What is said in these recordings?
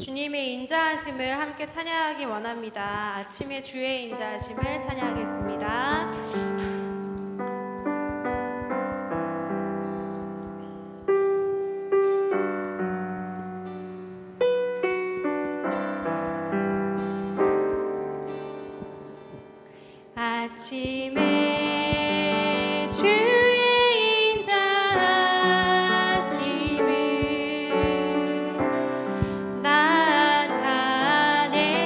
주님의 인자하심을 함께 찬양하기 원합니다. 아침에 주의 인자하심을 찬양하겠습니다. 아침에 주의 인자하심을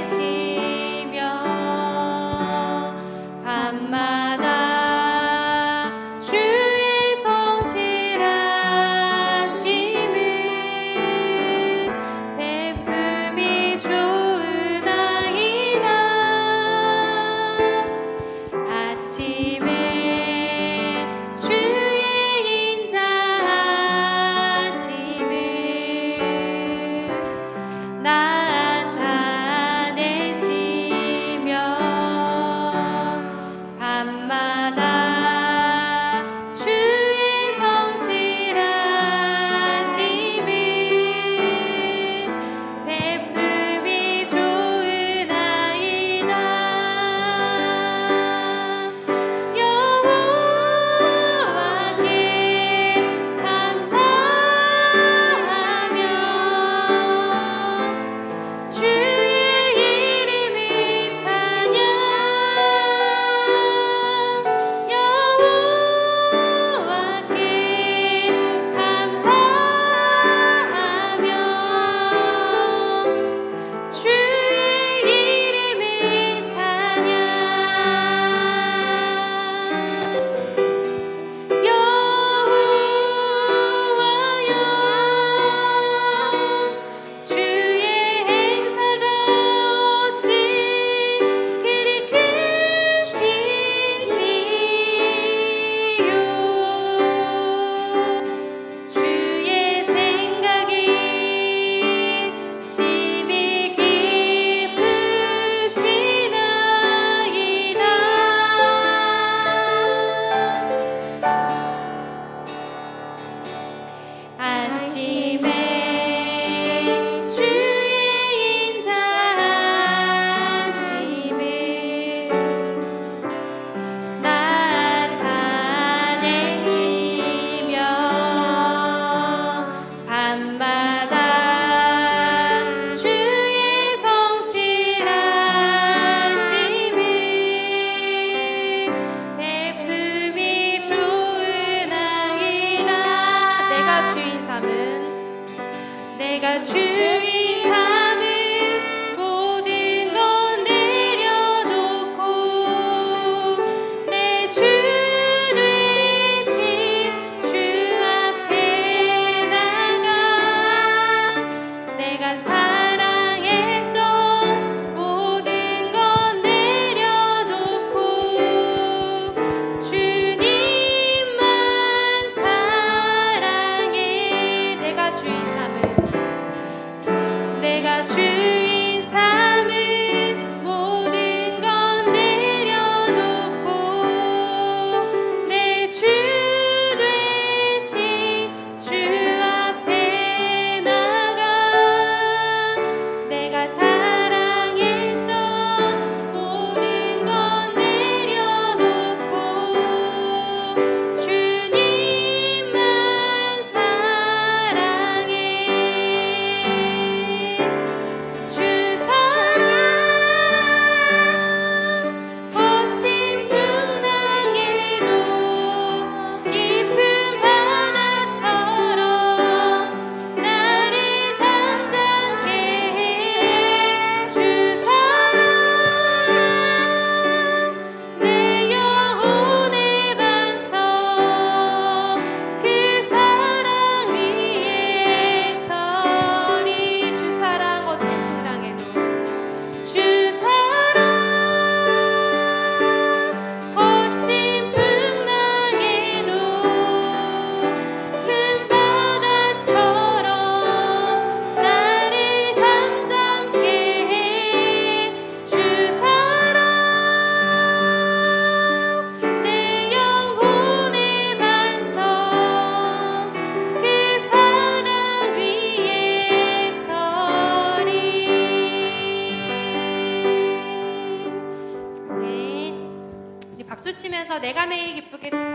나타내시며 밤마다 주의 성실하심을 베품이 좋으나이다. 아침에 주의 인자하심을 나타내시며 밤마다 주의 성실하심을 베품이 좋으나이다. 여호와께 감사하며 주의 이름을 찬양. 여호와께 감사하며 주의 이름을 찬양. 여호와여 주의 행사가 어찌 그리 크신지요. 주의 생각이 심히 깊으시나이다. 아침에 주의 인자하심을 나타내시며 밤마다 주의 성실하심을 베품이 좋으나이다. 내가 주인 삼은 모든 건 내려놓고 내 주 되신 주 앞에 나가 내가 사랑했던 모든 건 내려놓고 주님만 사랑해. 내가 주인 삼은 부르시면서 내가 매일 기쁘게 합니다.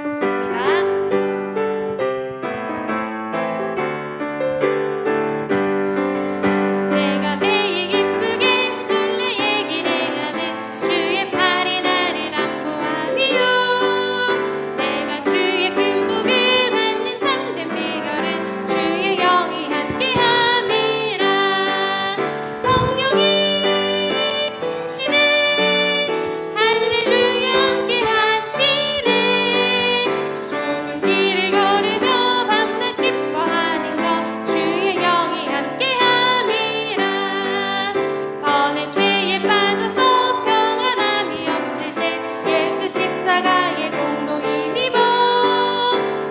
내가 매일 기쁘게 술래의 길을 가는 주의 팔이 나를 안보하리요. 내가 주의 큰 복을 받는 참된 비결은 주의 영이 함께함이라. 성령이 하시네 할렐루야 함께하시네. 좁은 길을 걸으며 밤낮 기뻐하는 것 주의 영이 함께함이라. 전에 죄에 빠져서 평안함이 없을 때 예수 십자가에 공동히 입어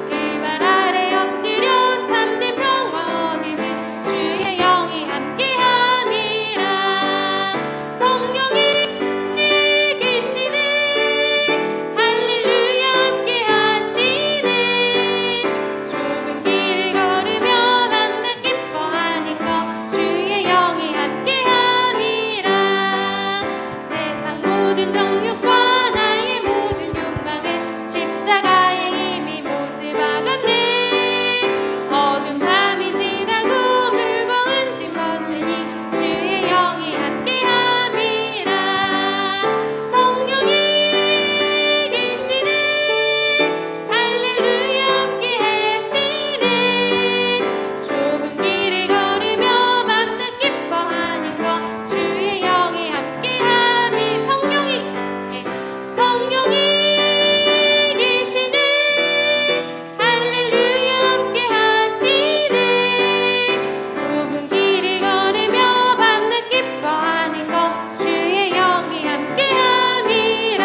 그 발 아래 엎드려 참된 평화 얻음은 주의 영이 함께함이라. 성령이 계시네 할렐루야 함께하시네. 좁은 길을 걸으며 밤낮 기뻐하는 것 주의 영이 함께함이라. 세상 모든 정욕과 나의 모든 욕망은 십자가에 이미 못을 박았네. 어두운 밤이 지나고 무거운 짐 벗으니 주의 영이 함께함이라. 성령이 계시네 할렐루야 함께하시네. 좁은 길을 걸으며 밤낮 기뻐하는 것 주의 영이 함께함이. 성령이 계시네 할렐루야 함께하시네. 좁은 길을 걸으며 밤낮 기뻐하는 것 주의 영이 함께함이라.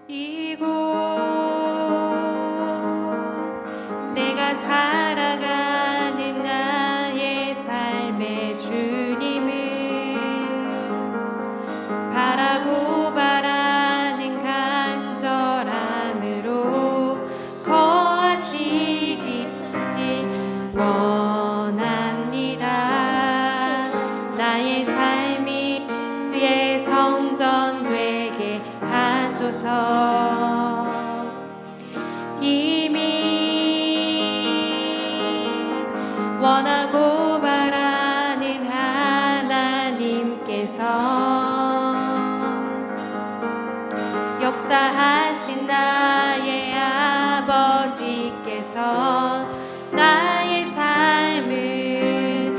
이곳 내가 살아가는 나의 삶의 주님은 바라고 바라는 간절함으로 거하시길 원합니다. 나의 삶이 주의 성전 되게 하소서. 이미 원하고 바라는 하나님께서 역사하신 나의 아버지께서 나의 삶을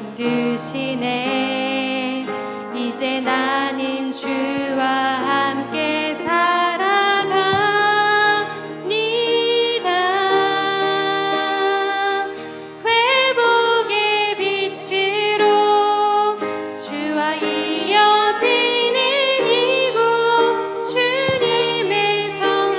붙드시네. 이제 나는 주와 함께 살아갑니다. 회복의 빛으로 주와 이어지는 이곳 주님의 성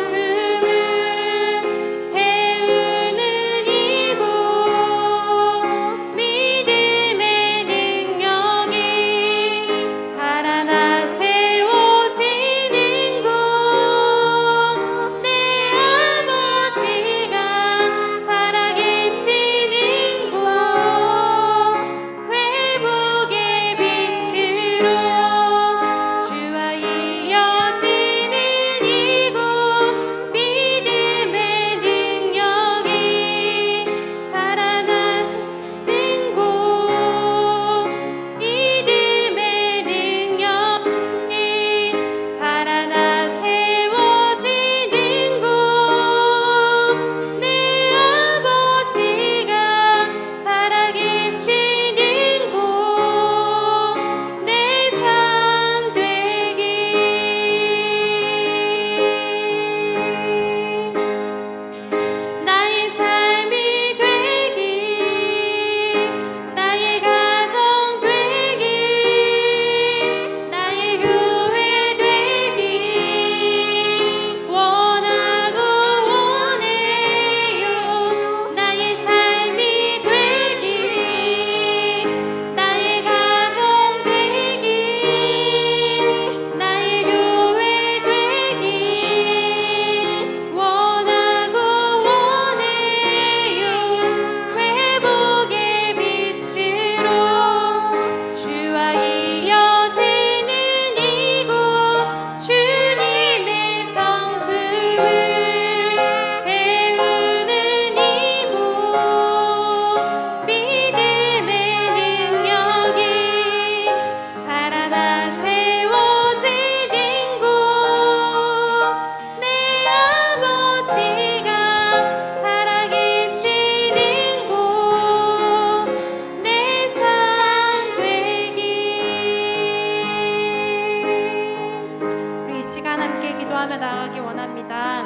함께 기도하며 나아가기 원합니다.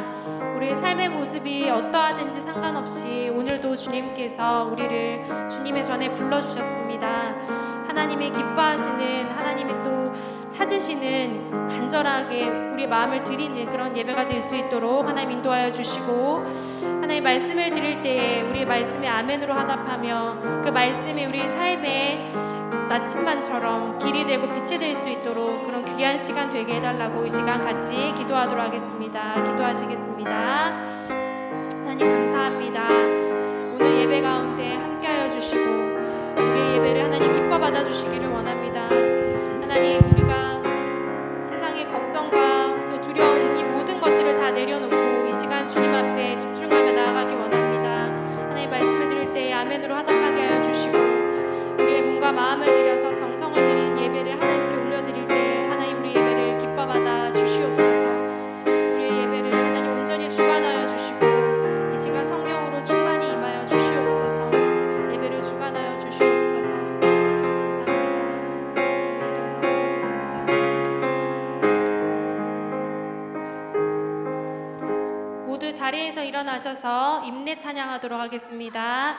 우리의 삶의 모습이 어떠하든지 상관없이 오늘도 주님께서 우리를 주님의 전에 불러주셨습니다. 하나님의 기뻐하시는, 하나님이 또 찾으시는, 간절하게 우리의 마음을 드리는 그런 예배가 될 수 있도록 하나님 인도하여 주시고, 하나님 말씀을 드릴 때에 우리의 말씀에 아멘으로 화답하며 그 말씀이 우리 삶의 나침반처럼 길이 되고 빛이 될 수 있도록 그런 귀한 시간 되게 해달라고 이 시간 같이 기도하도록 하겠습니다. 기도하시겠습니다. 하나님 감사합니다. 오늘 예배 가운데 함께하여 주시고 우리의 예배를 하나님 기뻐 받아주시기를 원합니다. 하나님, 우리가 세상의 걱정과 또 두려움, 이 모든 것들을 다 내려놓고 이 시간 주님 앞에 집중하며 나아가기 원합니다. 하나님 말씀을 드릴 때 아멘으로 화답하게 하여 주시고 우리의 몸과 마음을 들여서 정성을 들인 예배를 하나님께 올려드릴 때 하나님 우리 예배를 기뻐 받아 주시옵소서. 우리의 예배를 하나님 온전히 주관하여 주시고 이 시간 성령으로 충만히 임하여 주시옵소서. 예배를 주관하여 주시옵소서. 감사합니다. 예수님의 이름으로 기도드립니다. 모두 자리에서 일어나셔서 임내 찬양하도록 하겠습니다.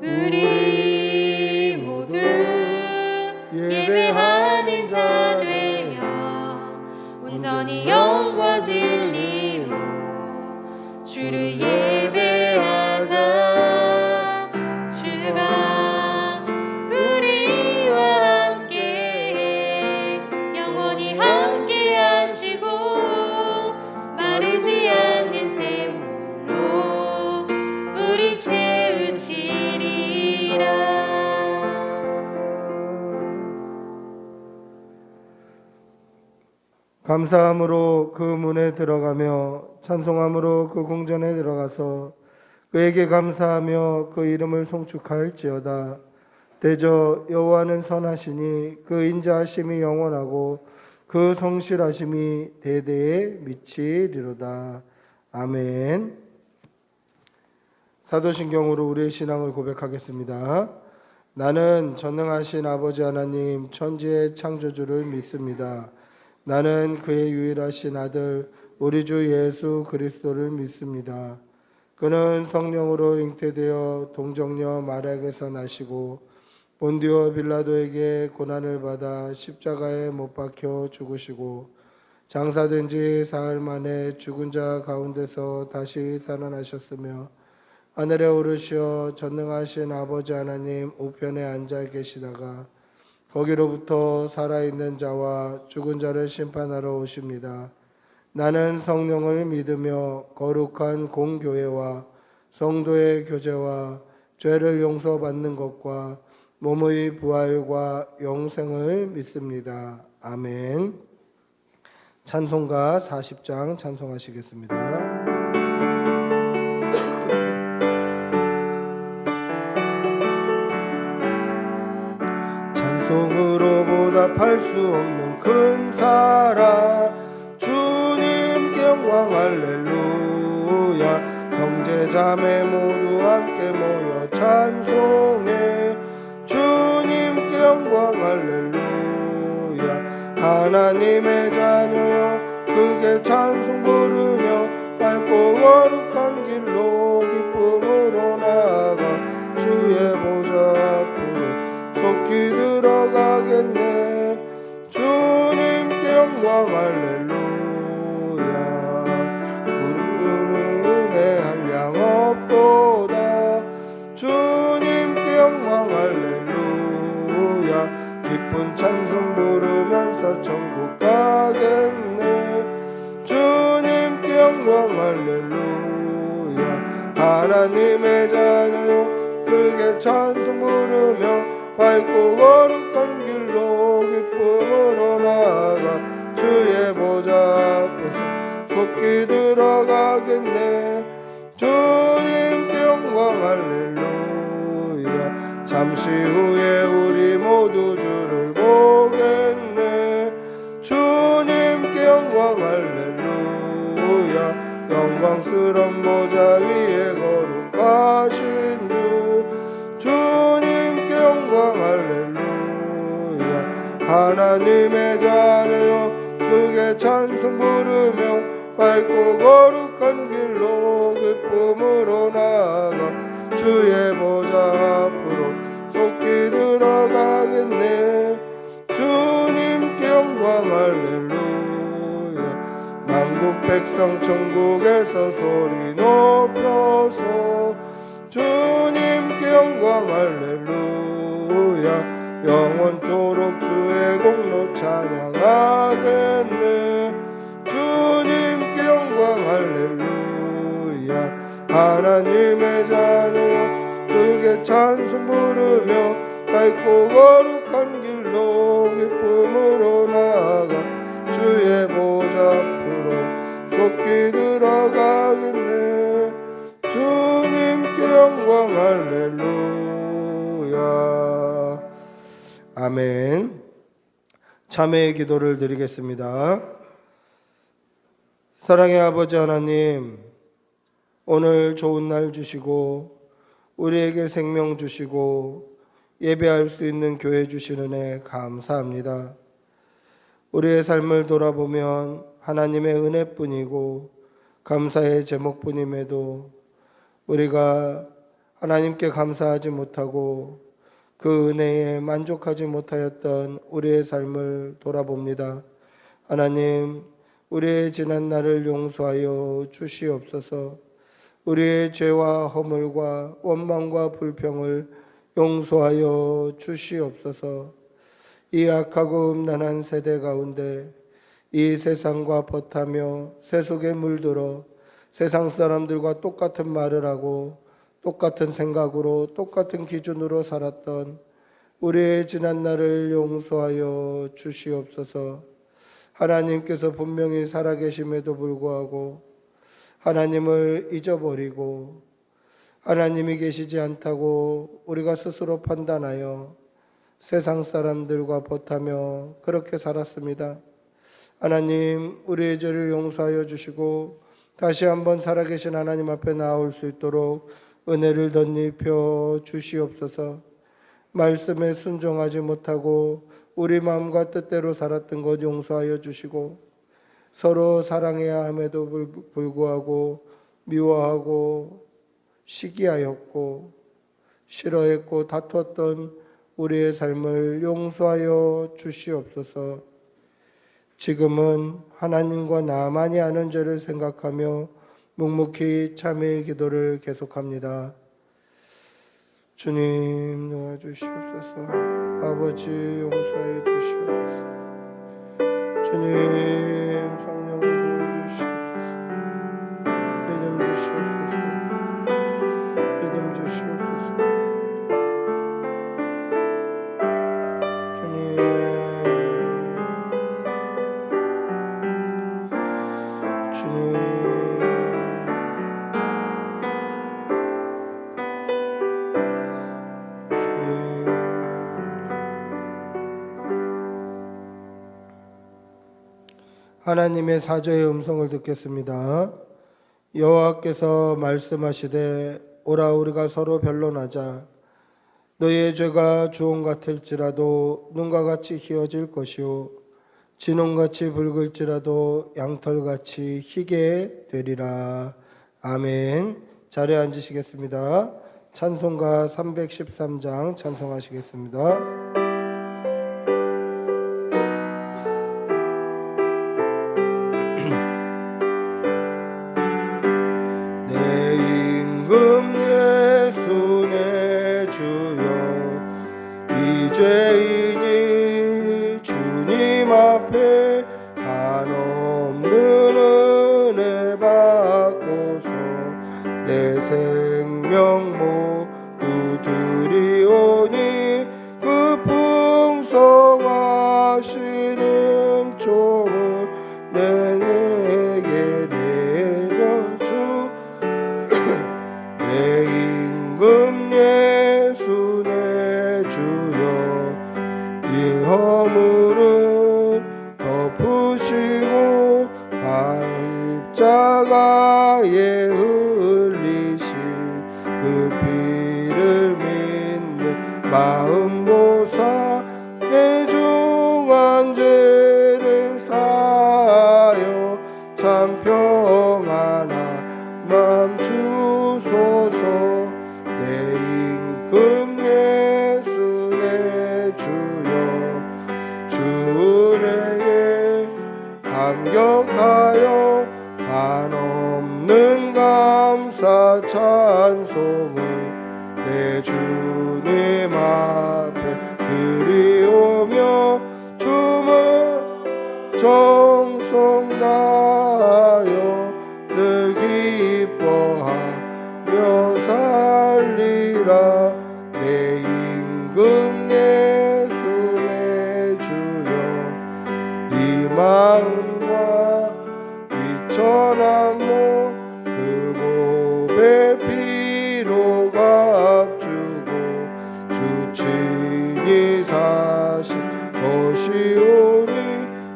우리 모두 예배하는 자 되며 온전히 영과 진리로 주를 예배하자. 주가 우리와 함께 영원히 함께 하시고 마르지 않는 샘물로 우리 채우시리라. 감사함으로 그 문에 들어가며 찬송함으로 그 궁전에 들어가서 그에게 감사하며 그 이름을 송축할지어다. 대저 여호와는 선하시니 그 인자하심이 영원하고 그 성실하심이 대대에 미치리로다. 아멘. 사도신경으로 우리의 신앙을 고백하겠습니다. 나는 전능하신 아버지 하나님 천지의 창조주를 믿습니다. 나는 그의 유일하신 아들 우리 주 예수 그리스도를 믿습니다. 그는 성령으로 잉태되어 동정녀 마리아에게서 나시고 본디오 빌라도에게 고난을 받아 십자가에 못 박혀 죽으시고 장사된 지 사흘 만에 죽은 자 가운데서 다시 살아나셨으며 하늘에 오르시어 전능하신 아버지 하나님 우편에 앉아 계시다가 거기로부터 살아있는 자와 죽은 자를 심판하러 오십니다. 나는 성령을 믿으며 거룩한 공교회와 성도의 교제와 죄를 용서받는 것과 몸의 부활과 영생을 믿습니다. 아멘. 찬송가 40장 찬송하시겠습니다. 찬송으로 보답할 수 없는 큰 사랑 주님께 영광 할렐루야. 형제 자매 모두 함께 모여 찬송해 주님께 영광 할렐루야. 하나님의 자녀여 크게 찬송 부르며 밝고 거룩한 길로 기쁨으로 나아가 주의 보좌 앞으로 속히 들어가겠네. 주님께 영광 할렐루야. 무릎은 은혜 한량 없도다. 주님께 영광 할렐루야. 기쁜 찬송 부르면서 천국 가겠네. 주님께 영광 할렐루야. 하나님의 자녀요 크게 찬송 부르며 밝고 거룩한 길로 기쁨으로 나아가 주의 보좌 앞에서 속히 들어가겠네. 주님께 영광 할렐루야. 잠시 후에 우리 모두 주를 보겠네. 주님께 영광 할렐루야. 영광스런 보좌 위에 거룩하신 주 주님께 영광 할렐루야. 하나님의 자녀여 크게 찬송 부르며 밝고 거룩한 길로 기쁨으로 나아가 주의 보좌 앞으로 속히 들어가겠네. 주님께 영광 할렐루야. 만국 백성 천국에서 소리 높여서 주님께 영광 할렐루야. 영원토록 주의 공로 찬양하겠네. 주님께 영광 할렐루야. 하나님의 자녀여 크게 찬송 부르며 밝고 거룩한 길로 기쁨으로 나아가 주의 보좌 앞으로 속히 들어가겠네. 주님께 영광 할렐루야. 아멘. 참회의 기도를 드리겠습니다. 사랑의 아버지 하나님, 오늘 좋은 날 주시고 우리에게 생명 주시고 예배할 수 있는 교회 주신 은혜 감사합니다. 우리의 삶을 돌아보면 하나님의 은혜뿐이고 감사의 제목뿐임에도 우리가 하나님께 감사하지 못하고 그 은혜에 만족하지 못하였던 우리의 삶을 돌아봅니다. 하나님, 우리의 지난 날을 용서하여 주시옵소서. 우리의 죄와 허물과 원망과 불평을 용서하여 주시옵소서. 이 악하고 음란한 세대 가운데 이 세상과 벗하며 세속에 물들어 세상 사람들과 똑같은 말을 하고 똑같은 생각으로 똑같은 기준으로 살았던 우리의 지난 날을 용서하여 주시옵소서. 하나님께서 분명히 살아계심에도 불구하고 하나님을 잊어버리고 하나님이 계시지 않다고 우리가 스스로 판단하여 세상 사람들과 벗하며 그렇게 살았습니다. 하나님, 우리의 죄를 용서하여 주시고 다시 한번 살아계신 하나님 앞에 나올 수 있도록 은혜를 덧입혀 주시옵소서. 말씀에 순종하지 못하고 우리 마음과 뜻대로 살았던 것 용서하여 주시고 서로 사랑해야 함에도 불구하고 미워하고 시기하였고 싫어했고 다투었던 우리의 삶을 용서하여 주시옵소서. 지금은 하나님과 나만이 아는 죄를 생각하며 묵묵히 참회의 기도를 계속합니다. 주님 도와주시옵소서. 아버지 용서해 주시옵소서. 주님 성령을 부어주시옵소서. 믿음 주시옵소서. 믿음 주시옵소서. 주님 하나님의 사저의 음성을 듣겠습니다. 여호와께서 말씀하시되 오라 우리가 서로 변론하자. 너희의 죄가 주홍 같을지라도 눈과 같이 희어질 것이요 진홍같이 붉을지라도 양털같이 희게 되리라. 아멘. 자리에 앉으시겠습니다. 찬송가 313장 찬송하시겠습니다. 죄인이 주님 앞에 한없는 은혜 받고서 내 생명 모두 드리오니 그 십자가에 흘리신 그 피를 믿는 마음 보사 내 중한 죄를 사하여 참 평안한 맘 주소서. 내 임금 예수 내 주여 주 은혜에 감격하여 한없는 감사 찬송을 내 주님 앞에 드리오며 주만 정성 다하여 늘 기뻐하며 살리라. 내 임금 예수 내 주여 이 마음과 이 천한 몸 그 몸의 피로 값주고 주 친히 사신 것이오니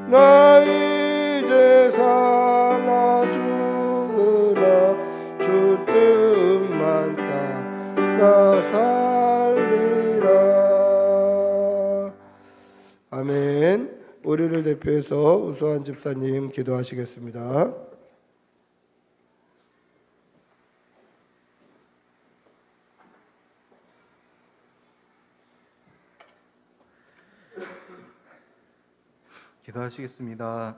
나 이제 사나 죽으나 주 뜻만 따라 살리라. 아멘. 우리를 대표해서 우수한 집사님 기도하시겠습니다. 기도하시겠습니다.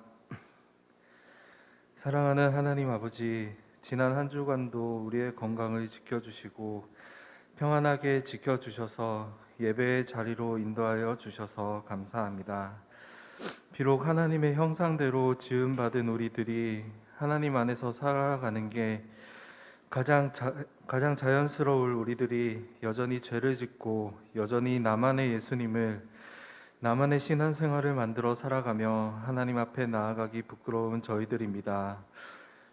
사랑하는 하나님 아버지, 지난 한 주간도 우리의 건강을 지켜주시고 평안하게 지켜주셔서 예배의 자리로 인도하여 주셔서 감사합니다. 비록 하나님의 형상대로 지음받은 우리들이 하나님 안에서 살아가는 게 가장 자연스러울 우리들이 여전히 죄를 짓고 여전히 나만의 예수님을 나만의 신앙생활을 만들어 살아가며 하나님 앞에 나아가기 부끄러운 저희들입니다.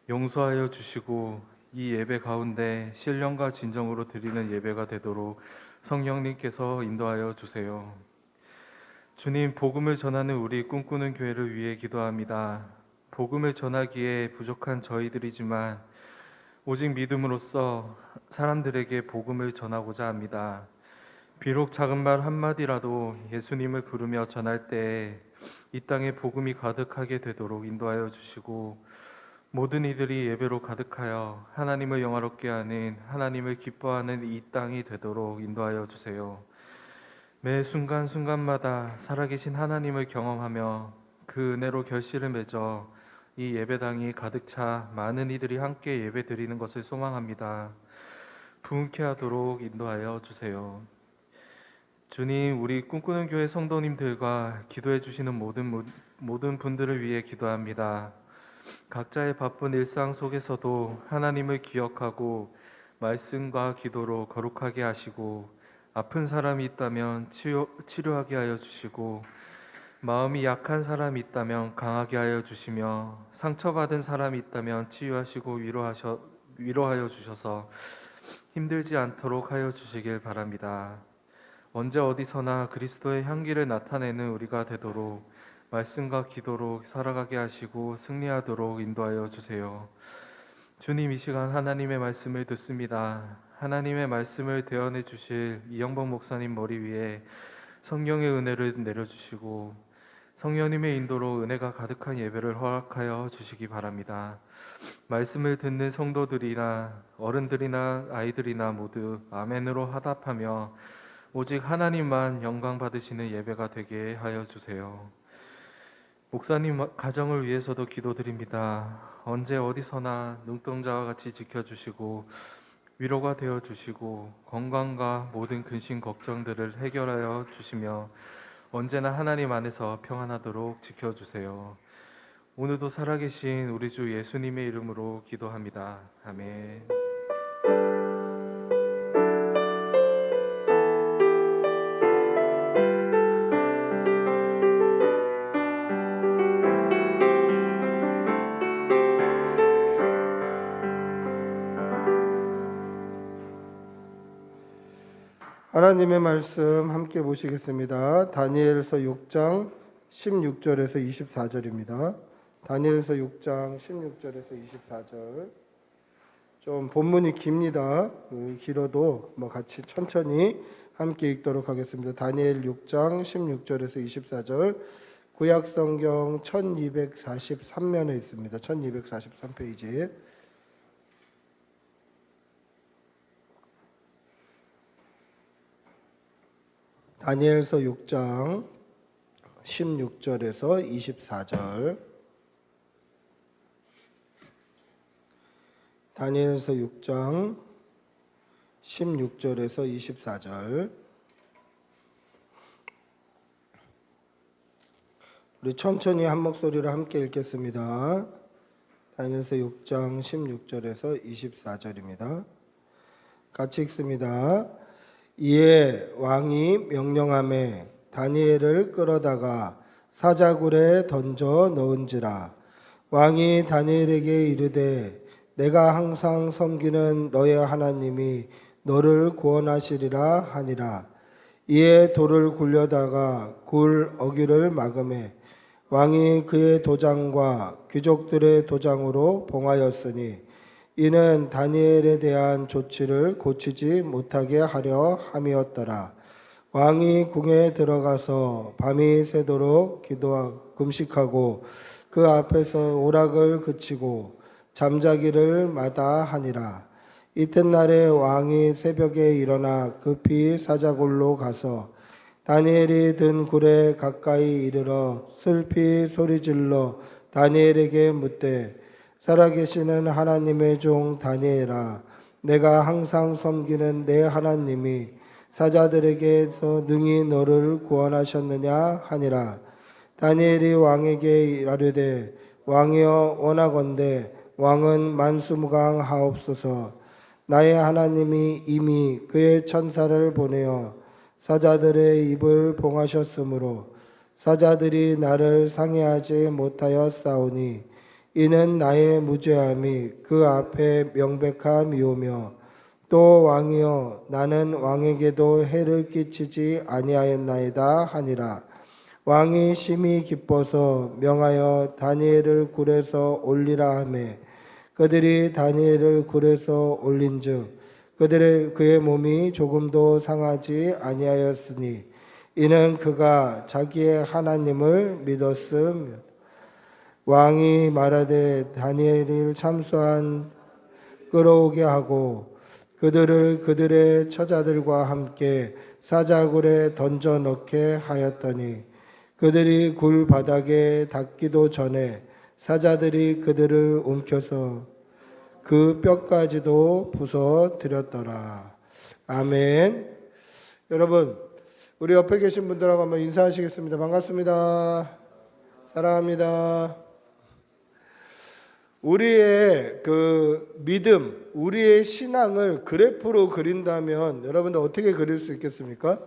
용서하여 주시고 이 예배 가운데 신령과 진정으로 드리는 예배가 되도록 성령님께서 인도하여 주세요. 주님, 복음을 전하는 우리 꿈꾸는 교회를 위해 기도합니다. 복음을 전하기에 부족한 저희들이지만 오직 믿음으로써 사람들에게 복음을 전하고자 합니다. 비록 작은 말 한마디라도 예수님을 부르며 전할 때에 이 땅에 복음이 가득하게 되도록 인도하여 주시고 모든 이들이 예배로 가득하여 하나님을 영화롭게 하는, 하나님을 기뻐하는 이 땅이 되도록 인도하여 주세요. 매 순간순간마다 살아계신 하나님을 경험하며 그 은혜로 결실을 맺어 이 예배당이 가득 차 많은 이들이 함께 예배드리는 것을 소망합니다. 부흥케 하도록 인도하여 주세요. 주님, 우리 꿈꾸는 교회 성도님들과 기도해 주시는 모든 분들을 위해 기도합니다. 각자의 바쁜 일상 속에서도 하나님을 기억하고 말씀과 기도로 거룩하게 하시고 아픈 사람이 있다면 치료하게 하여 주시고 마음이 약한 사람이 있다면 강하게 하여 주시며 상처받은 사람이 있다면 치유하시고 위로하여 주셔서 힘들지 않도록 하여 주시길 바랍니다. 언제 어디서나 그리스도의 향기를 나타내는 우리가 되도록 말씀과 기도로 살아가게 하시고 승리하도록 인도하여 주세요. 주님, 이 시간 하나님의 말씀을 듣습니다. 하나님의 말씀을 대언해 주실 이영복 목사님 머리 위에 성령의 은혜를 내려주시고 성령님의 인도로 은혜가 가득한 예배를 허락하여 주시기 바랍니다. 말씀을 듣는 성도들이나 어른들이나 아이들이나 모두 아멘으로 화답하며 오직 하나님만 영광 받으시는 예배가 되게 하여 주세요. 목사님 가정을 위해서도 기도드립니다. 언제 어디서나 눈동자와 같이 지켜주시고 위로가 되어 주시고 건강과 모든 근심 걱정들을 해결하여 주시며 언제나 하나님 안에서 평안하도록 지켜주세요. 오늘도 살아계신 우리 주 예수님의 이름으로 기도합니다. 아멘. 하나님의 말씀 함께 보시겠습니다. 다니엘서 6장 16절에서 24절입니다. 다니엘서 6장 16절에서 24절. 좀 본문이 깁니다. 길어도 뭐 같이 천천히 함께 읽도록 하겠습니다. 다니엘 6장 16절에서 24절, 구약 성경 1243면에 있습니다. 1243페이지에. 다니엘서 6장 16절에서 24절. 다니엘서 6장 16절에서 24절. 우리 천천히 한 목소리로 함께 읽겠습니다. 다니엘서 6장 16절에서 24절입니다. 같이 읽습니다. 이에 왕이 명령하매 다니엘을 끌어다가 사자굴에 던져 넣은지라. 왕이 다니엘에게 이르되 내가 항상 섬기는 너의 하나님이 너를 구원하시리라 하니라. 이에 돌을 굴려다가 굴 어귀를 막음에 왕이 그의 도장과 귀족들의 도장으로 봉하였으니 이는 다니엘에 대한 조치를 고치지 못하게 하려 함이었더라. 왕이 궁에 들어가서 밤이 새도록 기도하고 금식하고 그 앞에서 오락을 그치고 잠자기를 마다하니라. 이튿날에 왕이 새벽에 일어나 급히 사자굴로 가서 다니엘이 든 굴에 가까이 이르러 슬피 소리질러 다니엘에게 묻되 살아계시는 하나님의 종 다니엘아, 내가 항상 섬기는 내 하나님이 사자들에게서 능히 너를 구원하셨느냐 하니라. 다니엘이 왕에게 이르되 왕이여 원하건대 왕은 만수무강하옵소서. 나의 하나님이 이미 그의 천사를 보내어 사자들의 입을 봉하셨으므로 사자들이 나를 상해하지 못하여 싸우니 이는 나의 무죄함이 그 앞에 명백함이오며 또 왕이여 나는 왕에게도 해를 끼치지 아니하였나이다 하니라. 왕이 심히 기뻐서 명하여 다니엘을 굴에서 올리라 하매 그들이 다니엘을 굴에서 올린즉 그의 몸이 조금도 상하지 아니하였으니 이는 그가 자기의 하나님을 믿었음이었다. 왕이 말하되 다니엘을 참수한 끌어오게 하고 그들을 그들의 처자들과 함께 사자굴에 던져 넣게 하였더니 그들이 굴 바닥에 닿기도 전에 사자들이 그들을 움켜서 그 뼈까지도 부숴뜨렸더라. 아멘. 여러분, 우리 옆에 계신 분들하고 한번 인사하시겠습니다. 반갑습니다. 사랑합니다. 우리의 그 믿음, 우리의 신앙을 그래프로 그린다면 여러분들 어떻게 그릴 수 있겠습니까?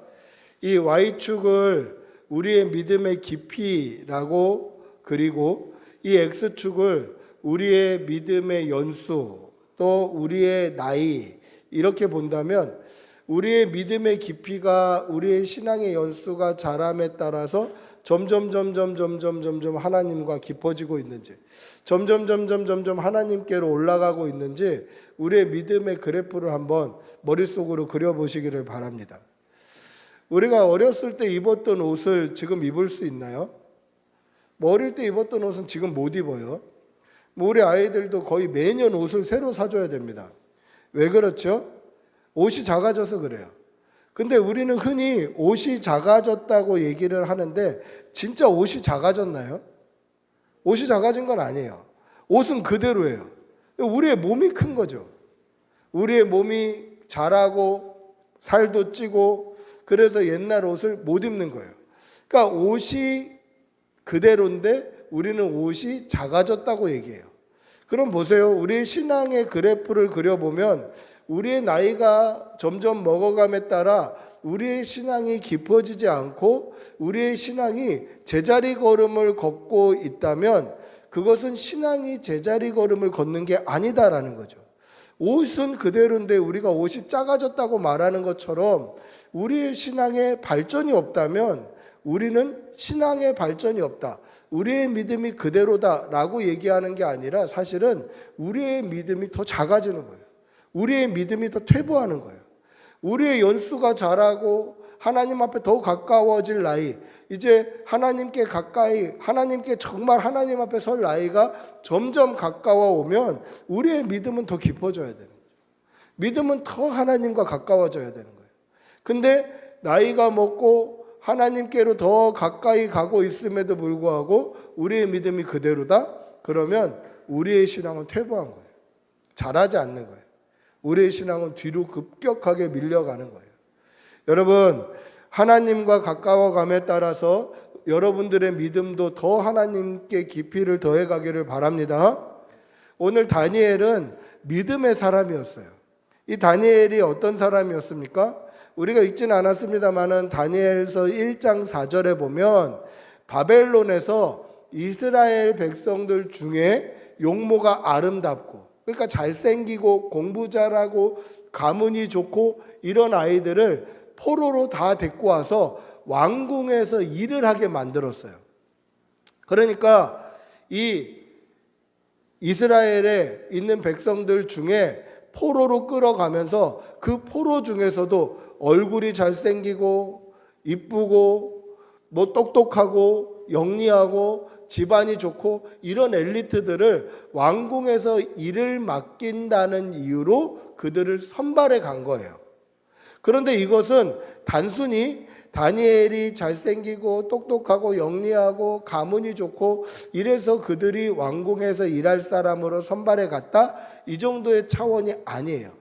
이 Y축을 우리의 믿음의 깊이라고 그리고 이 X축을 우리의 믿음의 연수 또 우리의 나이 이렇게 본다면 우리의 믿음의 깊이가 우리의 신앙의 연수가 자람에 따라서 점점 하나님과 깊어지고 있는지 점점 하나님께로 올라가고 있는지 우리의 믿음의 그래프를 한번 머릿속으로 그려보시기를 바랍니다. 우리가 어렸을 때 입었던 옷을 지금 입을 수 있나요? 뭐 어릴 때 입었던 옷은 지금 못 입어요. 뭐 우리 아이들도 거의 매년 옷을 새로 사줘야 됩니다. 왜 그렇죠? 옷이 작아져서 그래요. 근데 우리는 흔히 옷이 작아졌다고 얘기를 하는데 진짜 옷이 작아졌나요? 옷이 작아진 건 아니에요. 옷은 그대로예요. 우리의 몸이 큰 거죠. 우리의 몸이 자라고 살도 찌고 그래서 옛날 옷을 못 입는 거예요. 그러니까 옷이 그대로인데 우리는 옷이 작아졌다고 얘기해요. 그럼 보세요. 우리의 신앙의 그래프를 그려보면 우리의 나이가 점점 먹어감에 따라 우리의 신앙이 깊어지지 않고 우리의 신앙이 제자리 걸음을 걷고 있다면 그것은 신앙이 제자리 걸음을 걷는 게 아니다라는 거죠. 옷은 그대로인데 우리가 옷이 작아졌다고 말하는 것처럼 우리의 신앙에 발전이 없다면 우리는 신앙의 발전이 없다. 우리의 믿음이 그대로다라고 얘기하는 게 아니라 사실은 우리의 믿음이 더 작아지는 거예요. 우리의 믿음이 더 퇴보하는 거예요. 우리의 연수가 자라고 하나님 앞에 더 가까워질 나이, 이제 하나님께 가까이, 하나님께 정말 하나님 앞에 설 나이가 점점 가까워 오면 우리의 믿음은 더 깊어져야 되는 거죠. 믿음은 더 하나님과 가까워져야 되는 거예요. 근데 나이가 먹고 하나님께로 더 가까이 가고 있음에도 불구하고 우리의 믿음이 그대로다? 그러면 우리의 신앙은 퇴보한 거예요. 자라지 않는 거예요. 우리의 신앙은 뒤로 급격하게 밀려가는 거예요. 여러분, 하나님과 가까워감에 따라서 여러분들의 믿음도 더 하나님께 깊이를 더해가기를 바랍니다. 오늘 다니엘은 믿음의 사람이었어요. 이 다니엘이 어떤 사람이었습니까? 우리가 읽지는 않았습니다만은 다니엘서 1장 4절에 보면 바벨론에서 이스라엘 백성들 중에 용모가 아름답고, 그러니까 잘생기고 공부 잘하고 가문이 좋고 이런 아이들을 포로로 다 데리고 와서 왕궁에서 일을 하게 만들었어요. 그러니까 이 이스라엘에 있는 백성들 중에 포로로 끌어가면서 그 포로 중에서도 얼굴이 잘생기고 이쁘고 뭐 똑똑하고 영리하고 집안이 좋고 이런 엘리트들을 왕궁에서 일을 맡긴다는 이유로 그들을 선발해 간 거예요. 그런데 이것은 단순히 다니엘이 잘생기고 똑똑하고 영리하고 가문이 좋고 이래서 그들이 왕궁에서 일할 사람으로 선발해 갔다, 이 정도의 차원이 아니에요.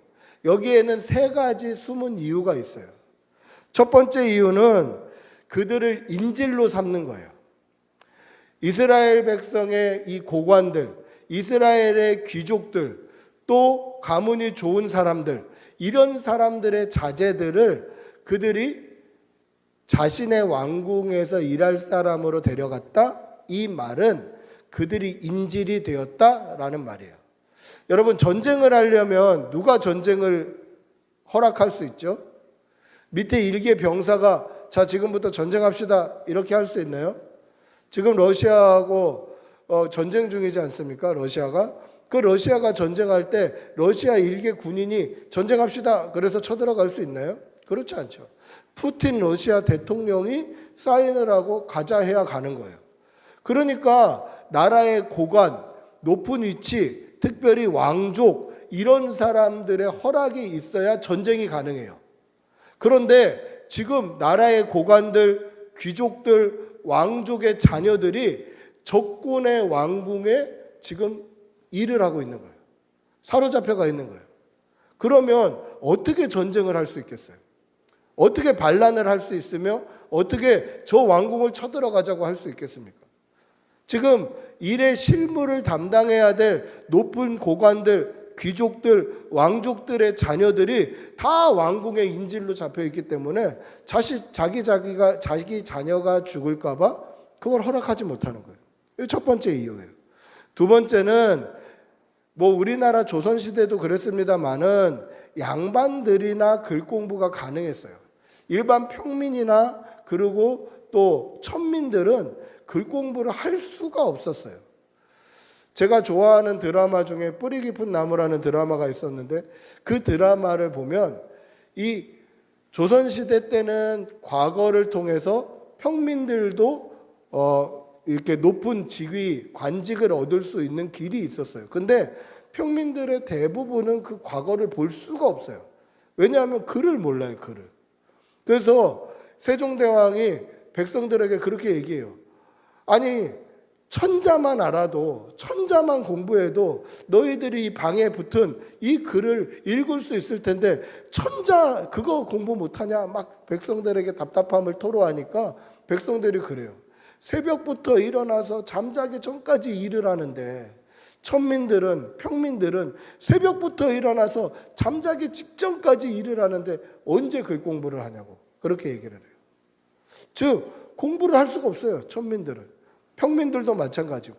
여기에는 세 가지 숨은 이유가 있어요. 첫 번째 이유는 그들을 인질로 삼는 거예요. 이스라엘 백성의 이 고관들, 이스라엘의 귀족들, 또 가문이 좋은 사람들, 이런 사람들의 자제들을 그들이 자신의 왕궁에서 일할 사람으로 데려갔다. 이 말은 그들이 인질이 되었다라는 말이에요. 여러분, 전쟁을 하려면 누가 전쟁을 허락할 수 있죠? 밑에 일개 병사가 자 지금부터 전쟁합시다 이렇게 할 수 있나요? 지금 러시아하고 전쟁 중이지 않습니까? 러시아가. 그 러시아가 전쟁할 때 러시아 일개 군인이 전쟁합시다 그래서 쳐들어갈 수 있나요? 그렇지 않죠. 푸틴 러시아 대통령이 사인을 하고 가자 해야 가는 거예요. 그러니까 나라의 고관, 높은 위치, 특별히 왕족 이런 사람들의 허락이 있어야 전쟁이 가능해요. 그런데 지금 나라의 고관들, 귀족들, 왕족의 자녀들이 적군의 왕궁에 지금 일을 하고 있는 거예요. 사로잡혀가 있는 거예요. 그러면 어떻게 전쟁을 할 수 있겠어요? 어떻게 반란을 할 수 있으며 어떻게 저 왕궁을 쳐들어가자고 할 수 있겠습니까? 지금 일의 실무를 담당해야 될 높은 고관들, 귀족들, 왕족들의 자녀들이 다 왕궁의 인질로 잡혀 있기 때문에 자기 자녀가 죽을까봐 그걸 허락하지 못하는 거예요. 이게 첫 번째 이유예요. 두 번째는 뭐 우리나라 조선시대도 그랬습니다만은 양반들이나 글 공부가 가능했어요. 일반 평민이나 그리고 또 천민들은 글 공부를 할 수가 없었어요. 제가 좋아하는 드라마 중에 뿌리 깊은 나무라는 드라마가 있었는데 그 드라마를 보면 이 조선시대 때는 과거를 통해서 평민들도 이렇게 높은 직위, 관직을 얻을 수 있는 길이 있었어요. 근데 평민들의 대부분은 그 과거를 볼 수가 없어요. 왜냐하면 글을 몰라요, 글을. 그래서 세종대왕이 백성들에게 그렇게 얘기해요. 아니, 천자만 알아도, 천자만 공부해도 너희들이 이 방에 붙은 이 글을 읽을 수 있을 텐데 천자 그거 공부 못하냐? 막 백성들에게 답답함을 토로하니까 백성들이 그래요. 새벽부터 일어나서 잠자기 전까지 일을 하는데 천민들은, 평민들은 새벽부터 일어나서 잠자기 직전까지 일을 하는데 언제 글 공부를 하냐고 그렇게 얘기를 해요. 즉 공부를 할 수가 없어요. 천민들은. 평민들도 마찬가지고.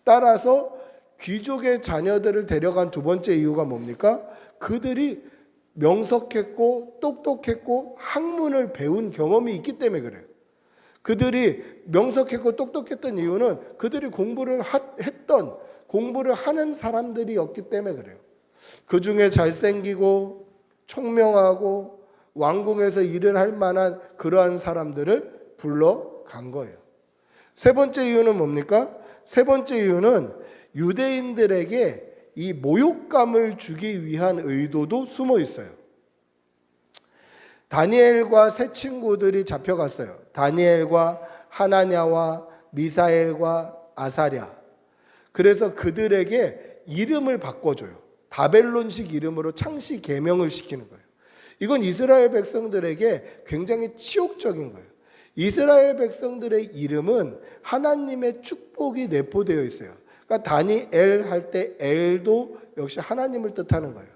따라서 귀족의 자녀들을 데려간 두 번째 이유가 뭡니까? 그들이 명석했고 똑똑했고 학문을 배운 경험이 있기 때문에 그래요. 그들이 명석했고 똑똑했던 이유는 그들이 공부를 하는 사람들이었기 때문에 그래요. 그 중에 잘생기고 총명하고 왕궁에서 일을 할 만한 그러한 사람들을 불러간 거예요. 세 번째 이유는 뭡니까? 세 번째 이유는 유대인들에게 이 모욕감을 주기 위한 의도도 숨어 있어요. 다니엘과 세 친구들이 잡혀갔어요. 다니엘과 하나냐와 미사엘과 아사랴. 그래서 그들에게 이름을 바꿔줘요. 바벨론식 이름으로 창씨 개명을 시키는 거예요. 이건 이스라엘 백성들에게 굉장히 치욕적인 거예요. 이스라엘 백성들의 이름은 하나님의 축복이 내포되어 있어요. 그러니까 다니엘 할 때 엘도 역시 하나님을 뜻하는 거예요.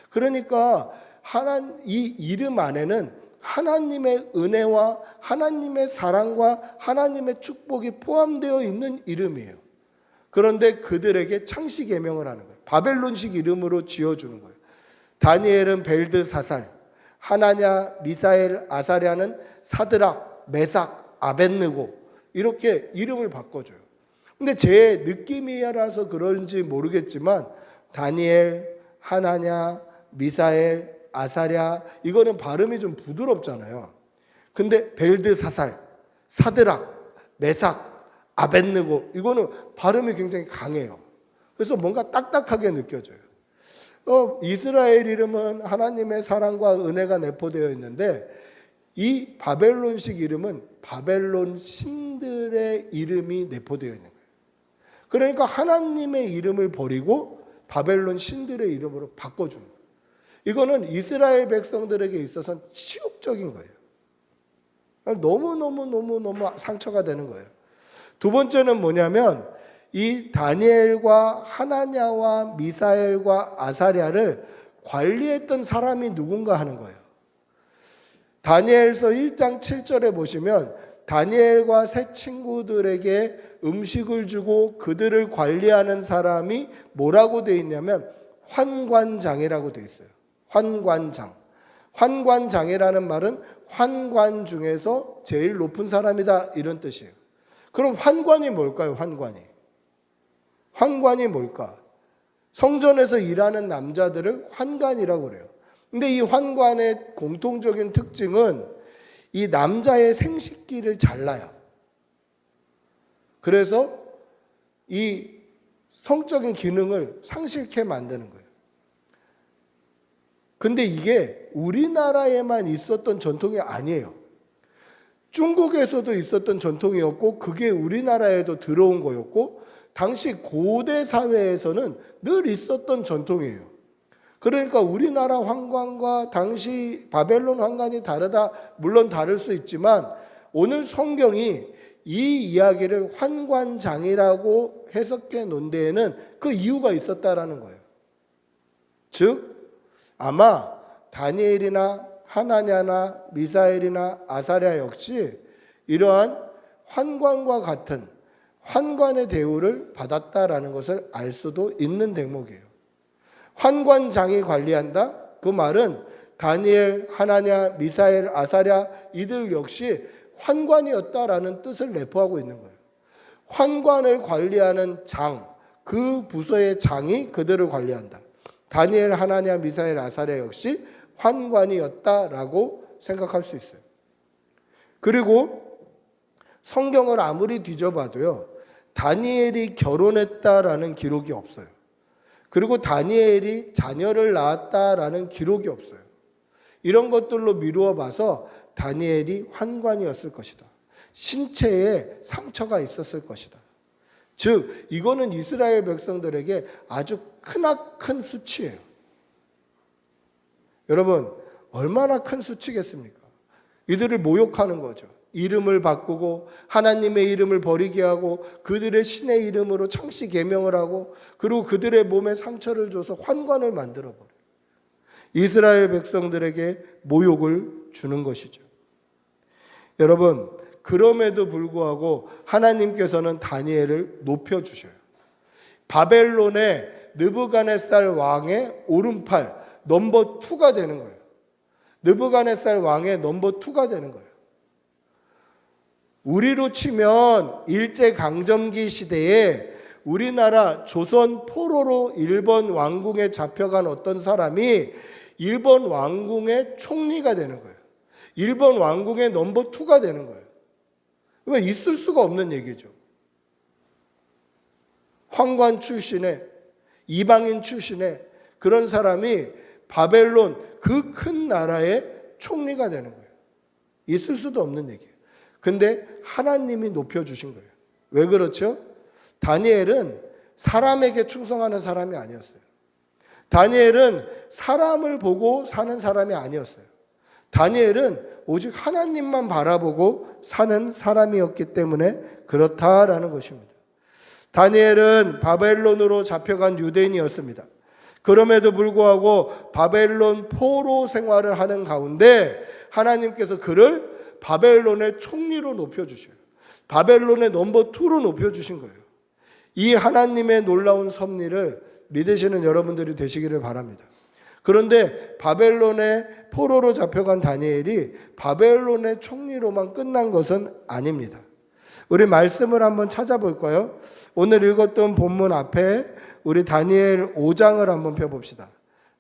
그러니까 이 이름 안에는 하나님의 은혜와 하나님의 사랑과 하나님의 축복이 포함되어 있는 이름이에요. 그런데 그들에게 창씨 계명을 하는 거예요. 바벨론식 이름으로 지어주는 거예요. 다니엘은 벨드사살, 하나냐, 미사엘, 아사랴는 사드락, 메삭, 아벳느고 이렇게 이름을 바꿔줘요. 근데 제 느낌이라서 그런지 모르겠지만 다니엘, 하나냐, 미사엘, 아사랴 이거는 발음이 좀 부드럽잖아요. 근데 벨드사살, 사드락, 메삭, 아벳느고 이거는 발음이 굉장히 강해요. 그래서 뭔가 딱딱하게 느껴져요. 이스라엘 이름은 하나님의 사랑과 은혜가 내포되어 있는데 이 바벨론식 이름은 바벨론 신들의 이름이 내포되어 있는 거예요. 그러니까 하나님의 이름을 버리고 바벨론 신들의 이름으로 바꿔주는 거예요. 이거는 이스라엘 백성들에게 있어서는 치욕적인 거예요. 너무 상처가 되는 거예요. 두 번째는 뭐냐면 이 다니엘과 하나냐와 미사엘과 아사랴를 관리했던 사람이 누군가 하는 거예요. 다니엘서 1장 7절에 보시면 다니엘과 세 친구들에게 음식을 주고 그들을 관리하는 사람이 뭐라고 되어 있냐면 환관장이라고 되어 있어요. 환관장. 환관장이라는 말은 환관 중에서 제일 높은 사람이다 이런 뜻이에요. 그럼 환관이 뭘까요? 환관이 뭘까? 성전에서 일하는 남자들을 환관이라고 그래요. 근데 이 환관의 공통적인 특징은 이 남자의 생식기를 잘라요. 그래서 이 성적인 기능을 상실케 만드는 거예요. 근데 이게 우리나라에만 있었던 전통이 아니에요. 중국에서도 있었던 전통이었고 그게 우리나라에도 들어온 거였고 당시 고대 사회에서는 늘 있었던 전통이에요. 그러니까 우리나라 환관과 당시 바벨론 환관이 다르다, 물론 다를 수 있지만 오늘 성경이 이 이야기를 환관장이라고 해석해 놓은 데에는 그 이유가 있었다라는 거예요. 즉 아마 다니엘이나 하나냐나 미사엘이나 아사랴 역시 이러한 환관과 같은 환관의 대우를 받았다라는 것을 알 수도 있는 대목이에요. 환관장이 관리한다? 그 말은 다니엘, 하나냐, 미사엘, 아사랴 이들 역시 환관이었다라는 뜻을 내포하고 있는 거예요. 환관을 관리하는 장, 그 부서의 장이 그들을 관리한다. 다니엘, 하나냐, 미사엘, 아사랴 역시 환관이었다라고 생각할 수 있어요. 그리고 성경을 아무리 뒤져봐도요, 다니엘이 결혼했다라는 기록이 없어요. 그리고 다니엘이 자녀를 낳았다라는 기록이 없어요. 이런 것들로 미루어 봐서 다니엘이 환관이었을 것이다. 신체에 상처가 있었을 것이다. 즉 이거는 이스라엘 백성들에게 아주 크나큰 수치예요. 여러분 얼마나 큰 수치겠습니까? 이들을 모욕하는 거죠. 이름을 바꾸고 하나님의 이름을 버리게 하고 그들의 신의 이름으로 창씨 계명을 하고 그리고 그들의 몸에 상처를 줘서 환관을 만들어버려요. 이스라엘 백성들에게 모욕을 주는 것이죠. 여러분 그럼에도 불구하고 하나님께서는 다니엘을 높여주셔요. 바벨론의 느부갓네살 왕의 오른팔 넘버 2가 되는 거예요. 느부갓네살 왕의 넘버 2가 되는 거예요. 우리로 치면 일제강점기 시대에 우리나라 조선 포로로 일본 왕궁에 잡혀간 어떤 사람이 일본 왕궁의 총리가 되는 거예요. 일본 왕궁의 넘버 2가 되는 거예요. 왜 있을 수가 없는 얘기죠. 황관 출신의 이방인 출신의 그런 사람이 바벨론 그 큰 나라의 총리가 되는 거예요. 있을 수도 없는 얘기예요. 근데 하나님이 높여주신 거예요. 왜 그렇죠? 다니엘은 사람에게 충성하는 사람이 아니었어요. 다니엘은 사람을 보고 사는 사람이 아니었어요. 다니엘은 오직 하나님만 바라보고 사는 사람이었기 때문에 그렇다라는 것입니다. 다니엘은 바벨론으로 잡혀간 유대인이었습니다. 그럼에도 불구하고 바벨론 포로 생활을 하는 가운데 하나님께서 그를 바벨론의 총리로 높여주셔요. 바벨론의 넘버 2로 높여주신 거예요. 이 하나님의 놀라운 섭리를 믿으시는 여러분들이 되시기를 바랍니다. 그런데 바벨론의 포로로 잡혀간 다니엘이 바벨론의 총리로만 끝난 것은 아닙니다. 우리 말씀을 한번 찾아볼까요? 오늘 읽었던 본문 앞에 우리 다니엘 5장을 한번 펴봅시다.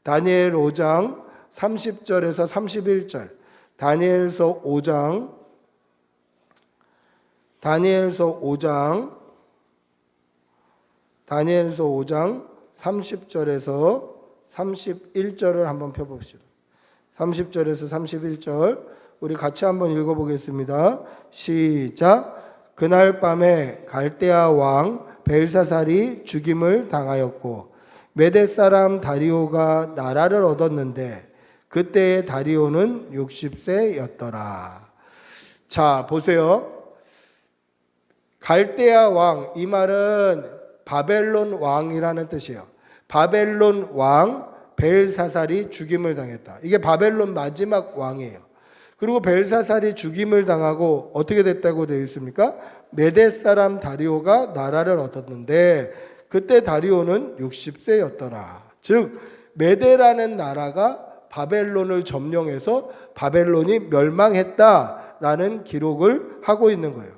다니엘 5장 30절에서 31절. 다니엘서 5장 30절에서 31절을 한번 펴봅시다. 30절에서 31절 우리 같이 한번 읽어보겠습니다. 시작. 그날 밤에 갈대아 왕 벨사살이 죽임을 당하였고 메대 사람 다리오가 나라를 얻었는데 그때의 다리오는 60세였더라. 자, 보세요. 갈대아 왕, 이 말은 바벨론 왕이라는 뜻이에요. 바벨론 왕 벨사살이 죽임을 당했다. 이게 바벨론 마지막 왕이에요. 그리고 벨사살이 죽임을 당하고 어떻게 됐다고 되어 있습니까? 메대 사람 다리오가 나라를 얻었는데 그때 다리오는 60세였더라. 즉 메대라는 나라가 바벨론을 점령해서 바벨론이 멸망했다라는 기록을 하고 있는 거예요.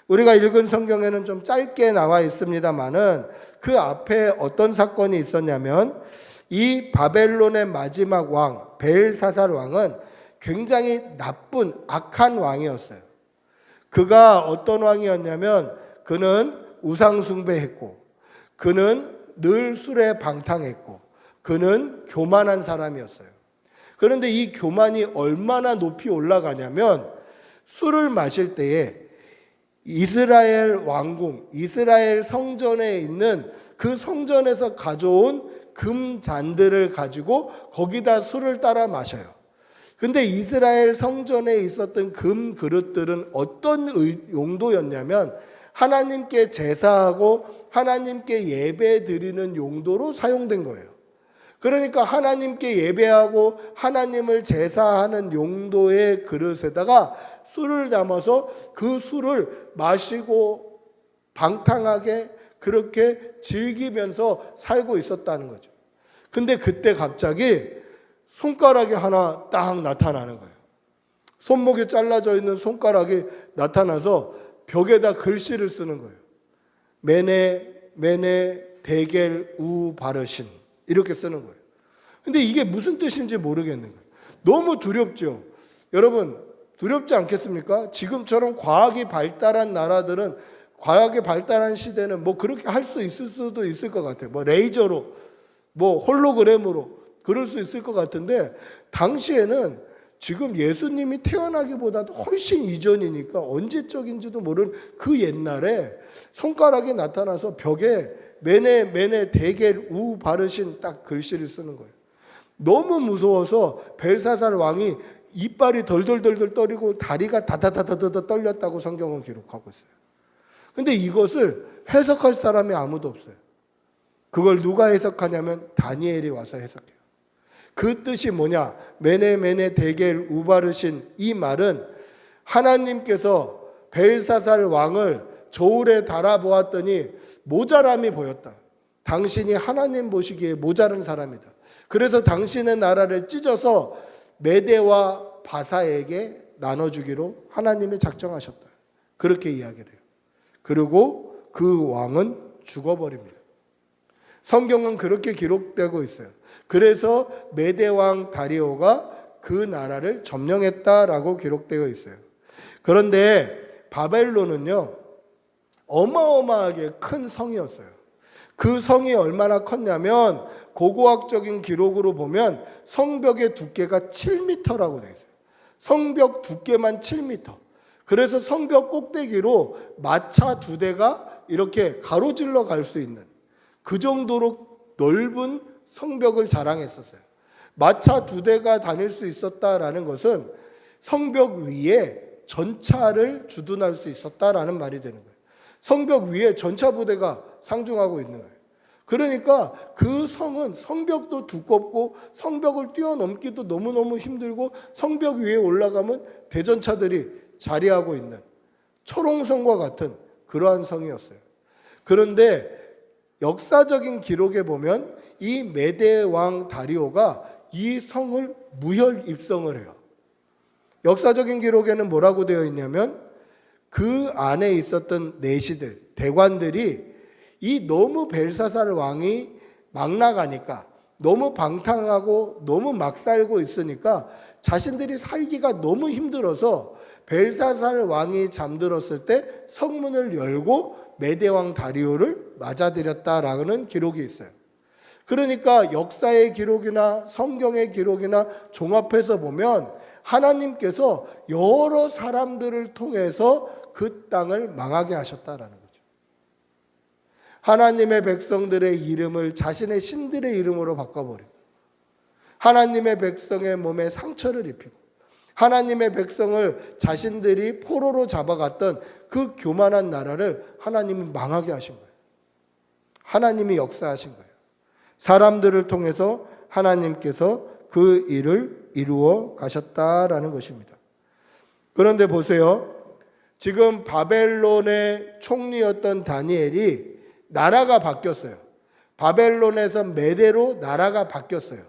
우리가 읽은 성경에는 좀 짧게 나와 있습니다만은 그 앞에 어떤 사건이 있었냐면 이 바벨론의 마지막 왕 벨사살 왕은 굉장히 나쁜 악한 왕이었어요. 그가 어떤 왕이었냐면 그는 우상 숭배했고 그는 늘 술에 방탕했고 그는 교만한 사람이었어요. 그런데 이 교만이 얼마나 높이 올라가냐면 술을 마실 때에 이스라엘 왕궁, 이스라엘 성전에 있는 그 성전에서 가져온 금 잔들을 가지고 거기다 술을 따라 마셔요. 근데 이스라엘 성전에 있었던 금 그릇들은 어떤 용도였냐면 하나님께 제사하고 하나님께 예배 드리는 용도로 사용된 거예요. 그러니까 하나님께 예배하고 하나님을 제사하는 용도의 그릇에다가 술을 담아서 그 술을 마시고 방탕하게 그렇게 즐기면서 살고 있었다는 거죠. 근데 그때 갑자기 손가락이 하나 딱 나타나는 거예요. 손목이 잘라져 있는 손가락이 나타나서 벽에다 글씨를 쓰는 거예요. 메네 데겔 우 바르신 이렇게 쓰는 거예요. 근데 이게 무슨 뜻인지 모르겠는 거예요. 너무 두렵죠. 여러분 두렵지 않겠습니까? 지금처럼 과학이 발달한 나라들은 과학이 발달한 시대는 뭐 그렇게 할 수 있을 수도 있을 것 같아요. 뭐 레이저로 뭐 홀로그램으로 그럴 수 있을 것 같은데 당시에는 지금 예수님이 태어나기보다도 훨씬 이전이니까 언제적인지도 모르는 그 옛날에 손가락이 나타나서 벽에 메네 데겔 우 바르신 딱 글씨를 쓰는 거예요. 너무 무서워서 벨사살 왕이 이빨이 덜덜덜덜 떨리고 다리가 다다다다다 떨렸다고 성경은 기록하고 있어요. 근데 이것을 해석할 사람이 아무도 없어요. 그걸 누가 해석하냐면 다니엘이 와서 해석해요. 그 뜻이 뭐냐? 메네 데겔 우바르신 이 말은 하나님께서 벨사살 왕을 저울에 달아보았더니 모자람이 보였다. 당신이 하나님 보시기에 모자른 사람이다. 그래서 당신의 나라를 찢어서 메대와 바사에게 나눠주기로 하나님이 작정하셨다. 그렇게 이야기를 해요. 그리고 그 왕은 죽어버립니다. 성경은 그렇게 기록되고 있어요. 그래서 메대왕 다리오가 그 나라를 점령했다라고 기록되어 있어요. 그런데 바벨론은요, 어마어마하게 큰 성이었어요. 그 성이 얼마나 컸냐면 고고학적인 기록으로 보면 성벽의 두께가 7m라고 되어 있어요. 성벽 두께만 7m. 그래서 성벽 꼭대기로 마차 2대가 이렇게 가로질러 갈 수 있는 그 정도로 넓은 성벽을 자랑했었어요. 마차 2대가 다닐 수 있었다라는 것은 성벽 위에 전차를 주둔할 수 있었다라는 말이 되는 거예요. 성벽 위에 전차 부대가 상중하고 있는 거예요. 그러니까 그 성은 성벽도 두껍고 성벽을 뛰어넘기도 너무너무 힘들고 성벽 위에 올라가면 대전차들이 자리하고 있는 초롱성과 같은 그러한 성이었어요. 그런데 역사적인 기록에 보면 이 메대 왕 다리오가 이 성을 무혈 입성을 해요. 역사적인 기록에는 뭐라고 되어 있냐면 그 안에 있었던 내시들, 대관들이 이 너무 벨사살 왕이 막 나가니까 너무 방탕하고 너무 막 살고 있으니까 자신들이 살기가 너무 힘들어서 벨사살 왕이 잠들었을 때 성문을 열고 메대왕 다리오를 맞아들였다라는 기록이 있어요. 그러니까 역사의 기록이나 성경의 기록이나 종합해서 보면 하나님께서 여러 사람들을 통해서 그 땅을 망하게 하셨다라는 거죠. 하나님의 백성들의 이름을 자신의 신들의 이름으로 바꿔버리고 하나님의 백성의 몸에 상처를 입히고 하나님의 백성을 자신들이 포로로 잡아갔던 그 교만한 나라를 하나님이 망하게 하신 거예요. 하나님이 역사하신 거예요. 사람들을 통해서 하나님께서 그 일을 이루어 가셨다라는 것입니다. 그런데 보세요. 지금 바벨론의 총리였던 다니엘이 나라가 바뀌었어요. 바벨론에서 메대로 나라가 바뀌었어요.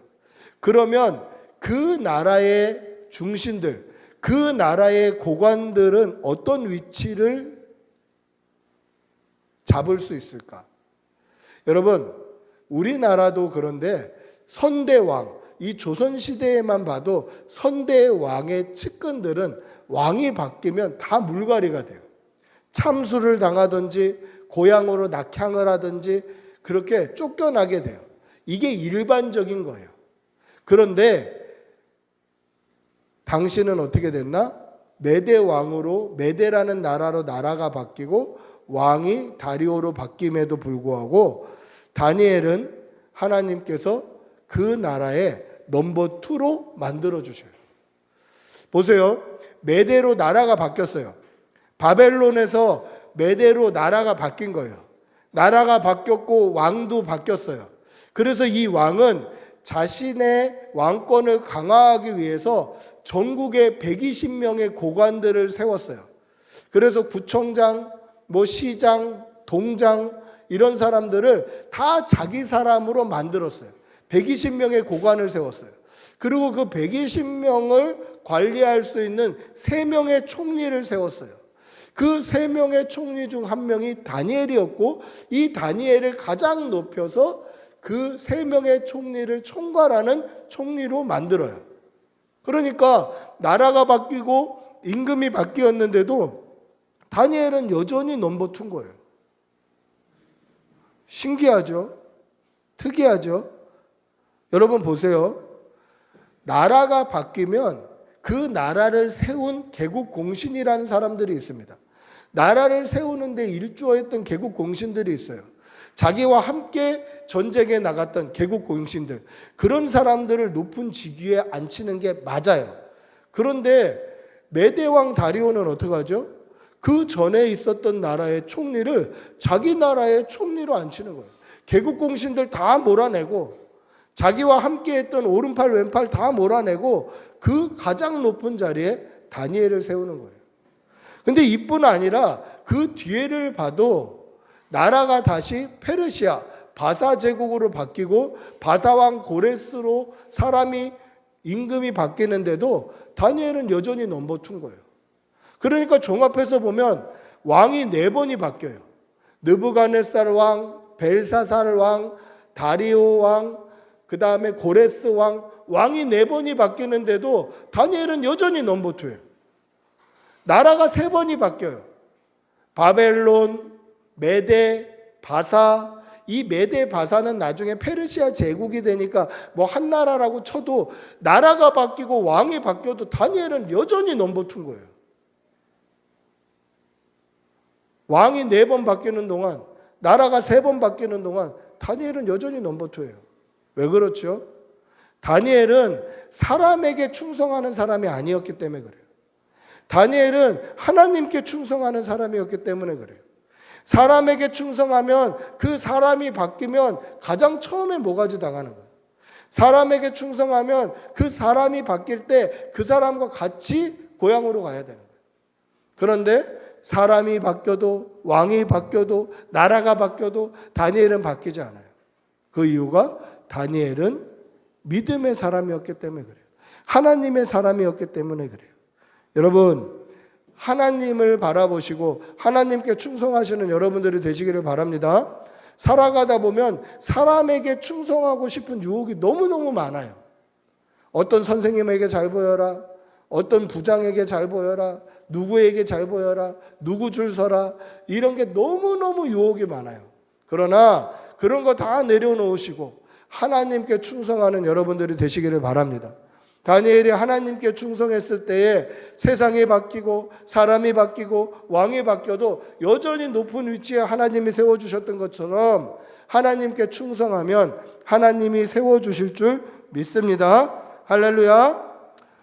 그러면 그 나라의 중신들, 그 나라의 고관들은 어떤 위치를 잡을 수 있을까? 여러분, 우리나라도 그런데 선대왕, 이 조선시대에만 봐도 선대왕의 측근들은 왕이 바뀌면 다 물갈이가 돼요. 참수를 당하든지 고향으로 낙향을 하든지 그렇게 쫓겨나게 돼요. 이게 일반적인 거예요. 그런데 당신은 어떻게 됐나? 메대 왕으로, 메대라는 나라로 나라가 바뀌고 왕이 다리오로 바뀜에도 불구하고 다니엘은 하나님께서 그 나라의 넘버 2로 만들어 주셔요. 보세요. 메대로 나라가 바뀌었어요. 바벨론에서 메대로 나라가 바뀐 거예요. 나라가 바뀌었고 왕도 바뀌었어요. 그래서 이 왕은 자신의 왕권을 강화하기 위해서 전국에 120명의 고관들을 세웠어요. 그래서 구청장, 시장, 동장 이런 사람들을 다 자기 사람으로 만들었어요. 120명의 고관을 세웠어요. 그리고 그 120명을 관리할 수 있는 3명의 총리를 세웠어요. 그 3명의 총리 중 1명이 다니엘이었고 이 다니엘을 가장 높여서 그 3명의 총리를 총괄하는 총리로 만들어요. 그러니까 나라가 바뀌고 임금이 바뀌었는데도 다니엘은 여전히 넘버 2인 거예요. 신기하죠? 특이하죠? 여러분 보세요. 나라가 바뀌면 그 나라를 세운 개국 공신이라는 사람들이 있습니다. 나라를 세우는데 일조했던 개국 공신들이 있어요. 자기와 함께 전쟁에 나갔던 개국 공신들, 그런 사람들을 높은 직위에 앉히는 게 맞아요. 그런데 메대왕 다리오는 어떻게 하죠? 그 전에 있었던 나라의 총리를 자기 나라의 총리로 앉히는 거예요. 개국 공신들 다 몰아내고 자기와 함께 했던 오른팔 왼팔 다 몰아내고 그 가장 높은 자리에 다니엘을 세우는 거예요. 근데 이뿐 아니라 그 뒤에를 봐도 나라가 다시 페르시아 바사 제국으로 바뀌고 바사왕 고레스로 사람이 임금이 바뀌는데도 다니엘은 여전히 넘버 2인 거예요. 그러니까 종합해서 보면 왕이 4번이 바뀌어요. 느부갓네살 왕, 벨사살 왕, 다리오 왕, 그 다음에 고레스 왕, 왕이 4번이 바뀌는데도 다니엘은 여전히 넘버 2예요. 나라가 3번이 바뀌어요. 바벨론, 메데, 바사. 이 메데 바사는 나중에 페르시아 제국이 되니까 뭐 한 나라라고 쳐도 나라가 바뀌고 왕이 바뀌어도 다니엘은 여전히 넘버 2인 거예요. 왕이 4번 바뀌는 동안, 나라가 3번 바뀌는 동안 다니엘은 여전히 넘버 2예요. 왜 그렇죠? 다니엘은 사람에게 충성하는 사람이 아니었기 때문에 그래요. 다니엘은 하나님께 충성하는 사람이었기 때문에 그래요. 사람에게 충성하면 그 사람이 바뀌면 가장 처음에 모가지 당하는 거예요. 사람에게 충성하면 그 사람이 바뀔 때 그 사람과 같이 고향으로 가야 되는 거예요. 그런데 사람이 바뀌어도 왕이 바뀌어도 나라가 바뀌어도 다니엘은 바뀌지 않아요. 그 이유가 다니엘은 믿음의 사람이었기 때문에 그래요. 하나님의 사람이었기 때문에 그래요. 여러분, 하나님을 바라보시고 하나님께 충성하시는 여러분들이 되시기를 바랍니다. 살아가다 보면 사람에게 충성하고 싶은 유혹이 너무너무 많아요. 어떤 선생님에게 잘 보여라, 어떤 부장에게 잘 보여라, 누구에게 잘 보여라, 누구 줄 서라, 이런 게 너무너무 유혹이 많아요. 그러나 그런 거 다 내려놓으시고 하나님께 충성하는 여러분들이 되시기를 바랍니다. 다니엘이 하나님께 충성했을 때에 세상이 바뀌고 사람이 바뀌고 왕이 바뀌어도 여전히 높은 위치에 하나님이 세워주셨던 것처럼 하나님께 충성하면 하나님이 세워주실 줄 믿습니다. 할렐루야.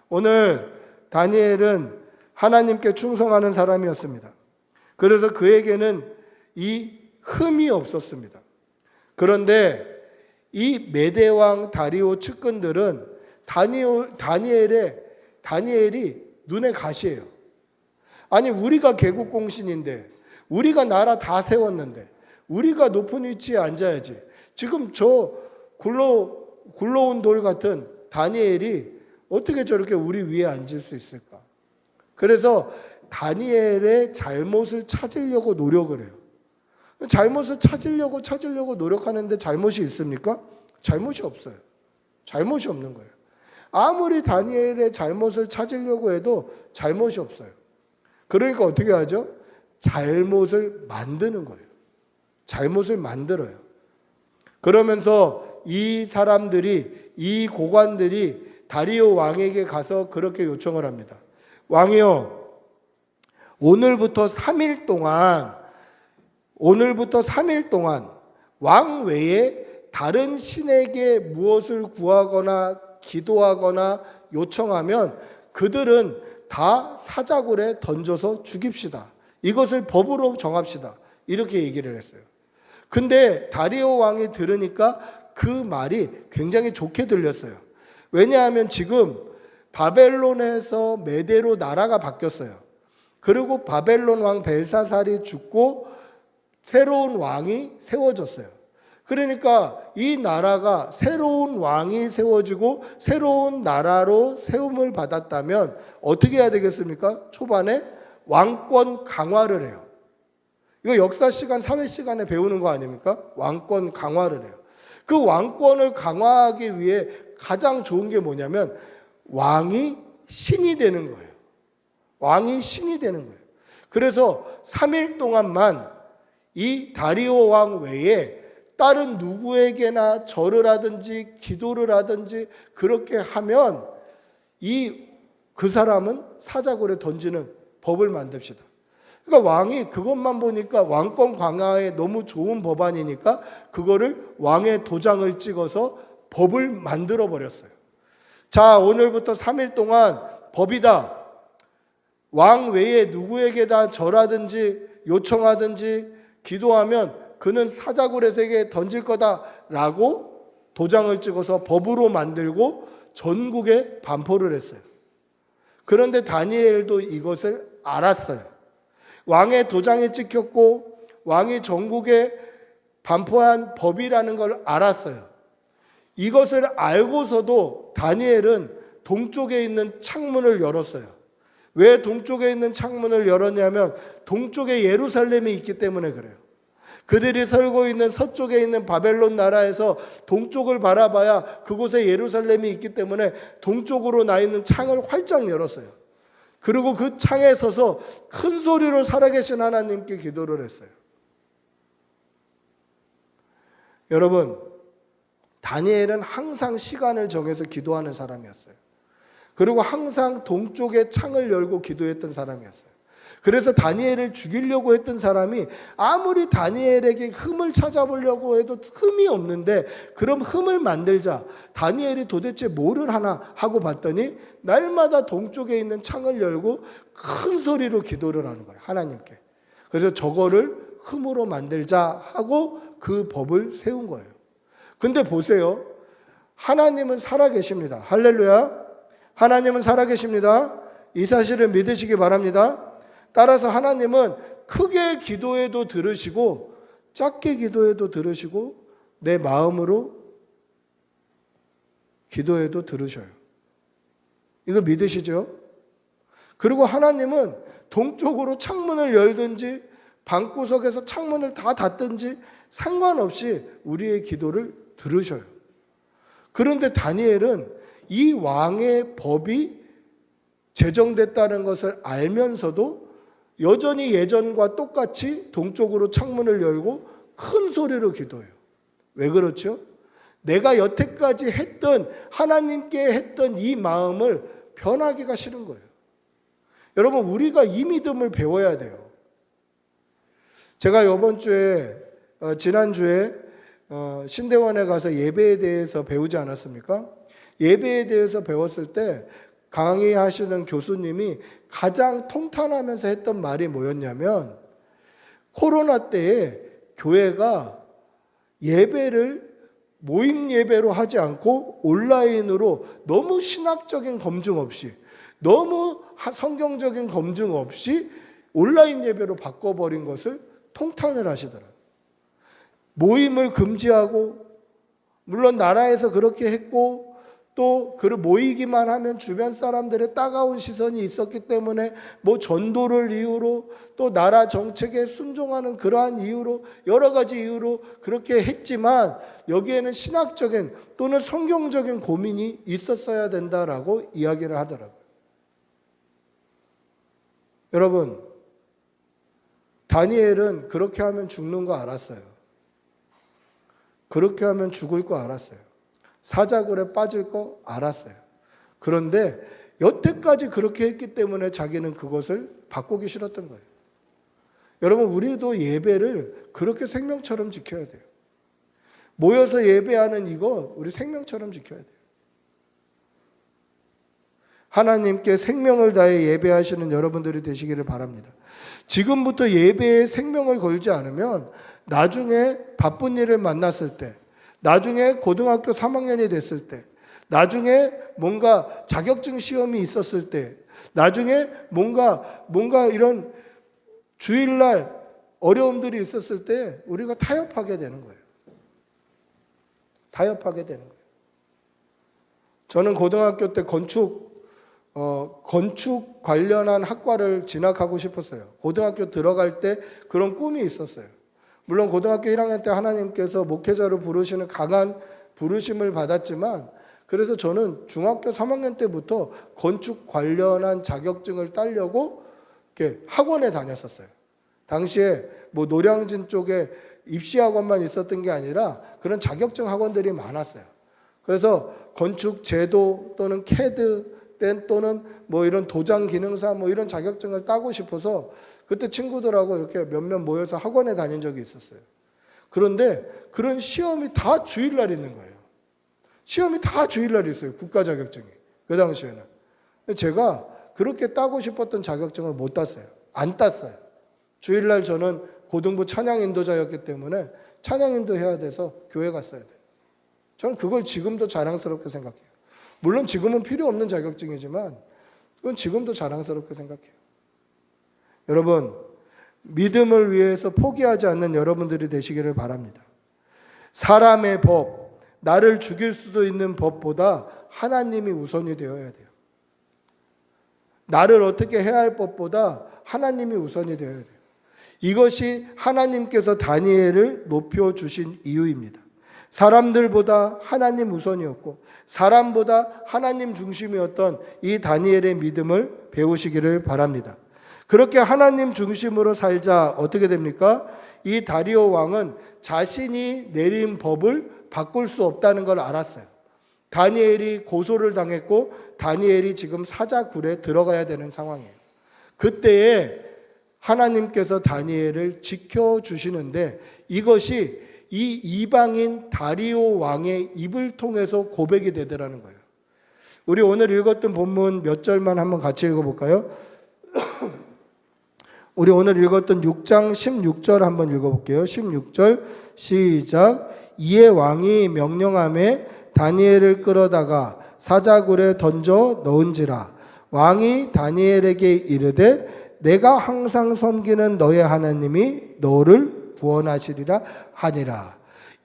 오늘 다니엘은 하나님께 충성하는 사람이었습니다. 그래서 그에게는 이 흠이 없었습니다. 그런데 이 메대왕 다리오 측근들은 다니엘이 눈에 가시예요. 아니, 우리가 개국공신인데, 우리가 나라 다 세웠는데, 우리가 높은 위치에 앉아야지. 지금 저 굴러온 돌 같은 다니엘이 어떻게 저렇게 우리 위에 앉을 수 있을까? 그래서 다니엘의 잘못을 찾으려고 노력을 해요. 잘못을 찾으려고 노력하는데 잘못이 있습니까? 잘못이 없어요. 잘못이 없는 거예요. 아무리 다니엘의 잘못을 찾으려고 해도 잘못이 없어요. 그러니까 어떻게 하죠? 잘못을 만드는 거예요. 잘못을 만들어요. 그러면서 이 사람들이, 이 고관들이 다리오 왕에게 가서 그렇게 요청을 합니다. 왕이요, 오늘부터 3일 동안 왕 외에 다른 신에게 무엇을 구하거나 기도하거나 요청하면 그들은 다 사자굴에 던져서 죽입시다. 이것을 법으로 정합시다. 이렇게 얘기를 했어요. 근데 다리오 왕이 들으니까 그 말이 굉장히 좋게 들렸어요. 왜냐하면 지금 바벨론에서 메대로 나라가 바뀌었어요. 그리고 바벨론 왕 벨사살이 죽고 새로운 왕이 세워졌어요. 그러니까 이 나라가 새로운 왕이 세워지고 새로운 나라로 세움을 받았다면 어떻게 해야 되겠습니까? 초반에 왕권 강화를 해요. 이거 역사 시간, 사회 시간에 배우는 거 아닙니까? 왕권 강화를 해요. 그 왕권을 강화하기 위해 가장 좋은 게 뭐냐면 왕이 신이 되는 거예요. 왕이 신이 되는 거예요. 그래서 3일 동안만 이 다리오 왕 외에 다른 누구에게나 절을 하든지 기도를 하든지 그렇게 하면 그 사람은 사자굴에 던지는 법을 만듭시다. 그러니까 왕이 그것만 보니까 왕권 강화에 너무 좋은 법안이니까 그거를 왕의 도장을 찍어서 법을 만들어 버렸어요. 자, 오늘부터 3일 동안 법이다. 왕 외에 누구에게다 절하든지 요청하든지 기도하면 그는 사자굴에게 던질 거다라고 도장을 찍어서 법으로 만들고 전국에 반포를 했어요. 그런데 다니엘도 이것을 알았어요. 왕의 도장이 찍혔고 왕이 전국에 반포한 법이라는 걸 알았어요. 이것을 알고서도 다니엘은 동쪽에 있는 창문을 열었어요. 왜 동쪽에 있는 창문을 열었냐면 동쪽에 예루살렘이 있기 때문에 그래요. 그들이 살고 있는 서쪽에 있는 바벨론 나라에서 동쪽을 바라봐야 그곳에 예루살렘이 있기 때문에 동쪽으로 나 있는 창을 활짝 열었어요. 그리고 그 창에 서서 큰 소리로 살아계신 하나님께 기도를 했어요. 여러분, 다니엘은 항상 시간을 정해서 기도하는 사람이었어요. 그리고 항상 동쪽에 창을 열고 기도했던 사람이었어요. 그래서 다니엘을 죽이려고 했던 사람이 아무리 다니엘에게 흠을 찾아보려고 해도 흠이 없는데, 그럼 흠을 만들자. 다니엘이 도대체 뭐를 하나 하고 봤더니 날마다 동쪽에 있는 창을 열고 큰 소리로 기도를 하는 거예요, 하나님께. 그래서 저거를 흠으로 만들자 하고 그 법을 세운 거예요. 근데 보세요, 하나님은 살아계십니다. 할렐루야. 하나님은 살아계십니다. 이 사실을 믿으시기 바랍니다. 따라서 하나님은 크게 기도해도 들으시고 작게 기도해도 들으시고 내 마음으로 기도해도 들으셔요. 이거 믿으시죠? 그리고 하나님은 동쪽으로 창문을 열든지 방구석에서 창문을 다 닫든지 상관없이 우리의 기도를 들으셔요. 그런데 다니엘은 이 왕의 법이 제정됐다는 것을 알면서도 여전히 예전과 똑같이 동쪽으로 창문을 열고 큰 소리로 기도해요. 왜 그렇죠? 내가 여태까지 했던, 하나님께 했던 이 마음을 변하기가 싫은 거예요. 여러분, 우리가 이 믿음을 배워야 돼요. 제가 지난주에 신대원에 가서 예배에 대해서 배우지 않았습니까? 예배에 대해서 배웠을 때 강의하시는 교수님이 가장 통탄하면서 했던 말이 뭐였냐면, 코로나 때에 교회가 예배를 모임 예배로 하지 않고 온라인으로 너무 신학적인 검증 없이, 너무 성경적인 검증 없이 온라인 예배로 바꿔버린 것을 통탄을 하시더라고요. 모임을 금지하고, 물론 나라에서 그렇게 했고, 또 모이기만 하면 주변 사람들의 따가운 시선이 있었기 때문에 뭐 전도를 이유로, 또 나라 정책에 순종하는 그러한 이유로, 여러 가지 이유로 그렇게 했지만 여기에는 신학적인 또는 성경적인 고민이 있었어야 된다라고 이야기를 하더라고요. 여러분, 다니엘은 그렇게 하면 죽는 거 알았어요. 그렇게 하면 죽을 거 알았어요. 사자굴에 빠질 거 알았어요. 그런데 여태까지 그렇게 했기 때문에 자기는 그것을 바꾸기 싫었던 거예요. 여러분, 우리도 예배를 그렇게 생명처럼 지켜야 돼요. 모여서 예배하는 이거 우리 생명처럼 지켜야 돼요. 하나님께 생명을 다해 예배하시는 여러분들이 되시기를 바랍니다. 지금부터 예배에 생명을 걸지 않으면 나중에 바쁜 일을 만났을 때, 나중에 고등학교 3학년이 됐을 때, 나중에 뭔가 자격증 시험이 있었을 때, 나중에 뭔가 이런 주일날 어려움들이 있었을 때 우리가 타협하게 되는 거예요. 타협하게 되는 거예요. 저는 고등학교 때 건축 관련한 학과를 진학하고 싶었어요. 고등학교 들어갈 때 그런 꿈이 있었어요. 물론 고등학교 1학년 때 하나님께서 목회자로 부르시는 강한 부르심을 받았지만, 그래서 저는 중학교 3학년 때부터 건축 관련한 자격증을 따려고 이렇게 학원에 다녔었어요. 당시에 뭐 노량진 쪽에 입시학원만 있었던 게 아니라 그런 자격증 학원들이 많았어요. 그래서 건축 제도 또는 캐드 또는 뭐 이런 도장 기능사 뭐 이런 자격증을 따고 싶어서 그때 친구들하고 이렇게 몇몇 모여서 학원에 다닌 적이 있었어요. 그런데 그런 시험이 다 주일날 있는 거예요. 시험이 다 주일날 있어요. 국가 자격증이. 그 당시에는. 제가 그렇게 따고 싶었던 자격증을 못 땄어요. 안 땄어요. 주일날 저는 고등부 찬양 인도자였기 때문에 찬양 인도해야 돼서 교회 갔어야 돼요. 저는 그걸 지금도 자랑스럽게 생각해요. 물론 지금은 필요 없는 자격증이지만 그건 지금도 자랑스럽게 생각해요. 여러분, 믿음을 위해서 포기하지 않는 여러분들이 되시기를 바랍니다. 사람의 법, 나를 죽일 수도 있는 법보다 하나님이 우선이 되어야 돼요. 나를 어떻게 해야 할 법보다 하나님이 우선이 되어야 돼요. 이것이 하나님께서 다니엘을 높여주신 이유입니다. 사람들보다 하나님 우선이었고 사람보다 하나님 중심이었던 이 다니엘의 믿음을 배우시기를 바랍니다. 그렇게 하나님 중심으로 살자 어떻게 됩니까? 이 다리오 왕은 자신이 내린 법을 바꿀 수 없다는 걸 알았어요. 다니엘이 고소를 당했고 다니엘이 지금 사자굴에 들어가야 되는 상황이에요. 그때에 하나님께서 다니엘을 지켜주시는데 이것이 이 이방인 다리오 왕의 입을 통해서 고백이 되더라는 거예요. 우리 오늘 읽었던 본문 몇 절만 한번 같이 읽어볼까요? 우리 오늘 읽었던 6장 16절 한번 읽어볼게요. 16절 시작. 이에 왕이 명령하매 다니엘을 끌어다가 사자굴에 던져 넣은지라. 왕이 다니엘에게 이르되 내가 항상 섬기는 너의 하나님이 너를 구원하시리라 하니라.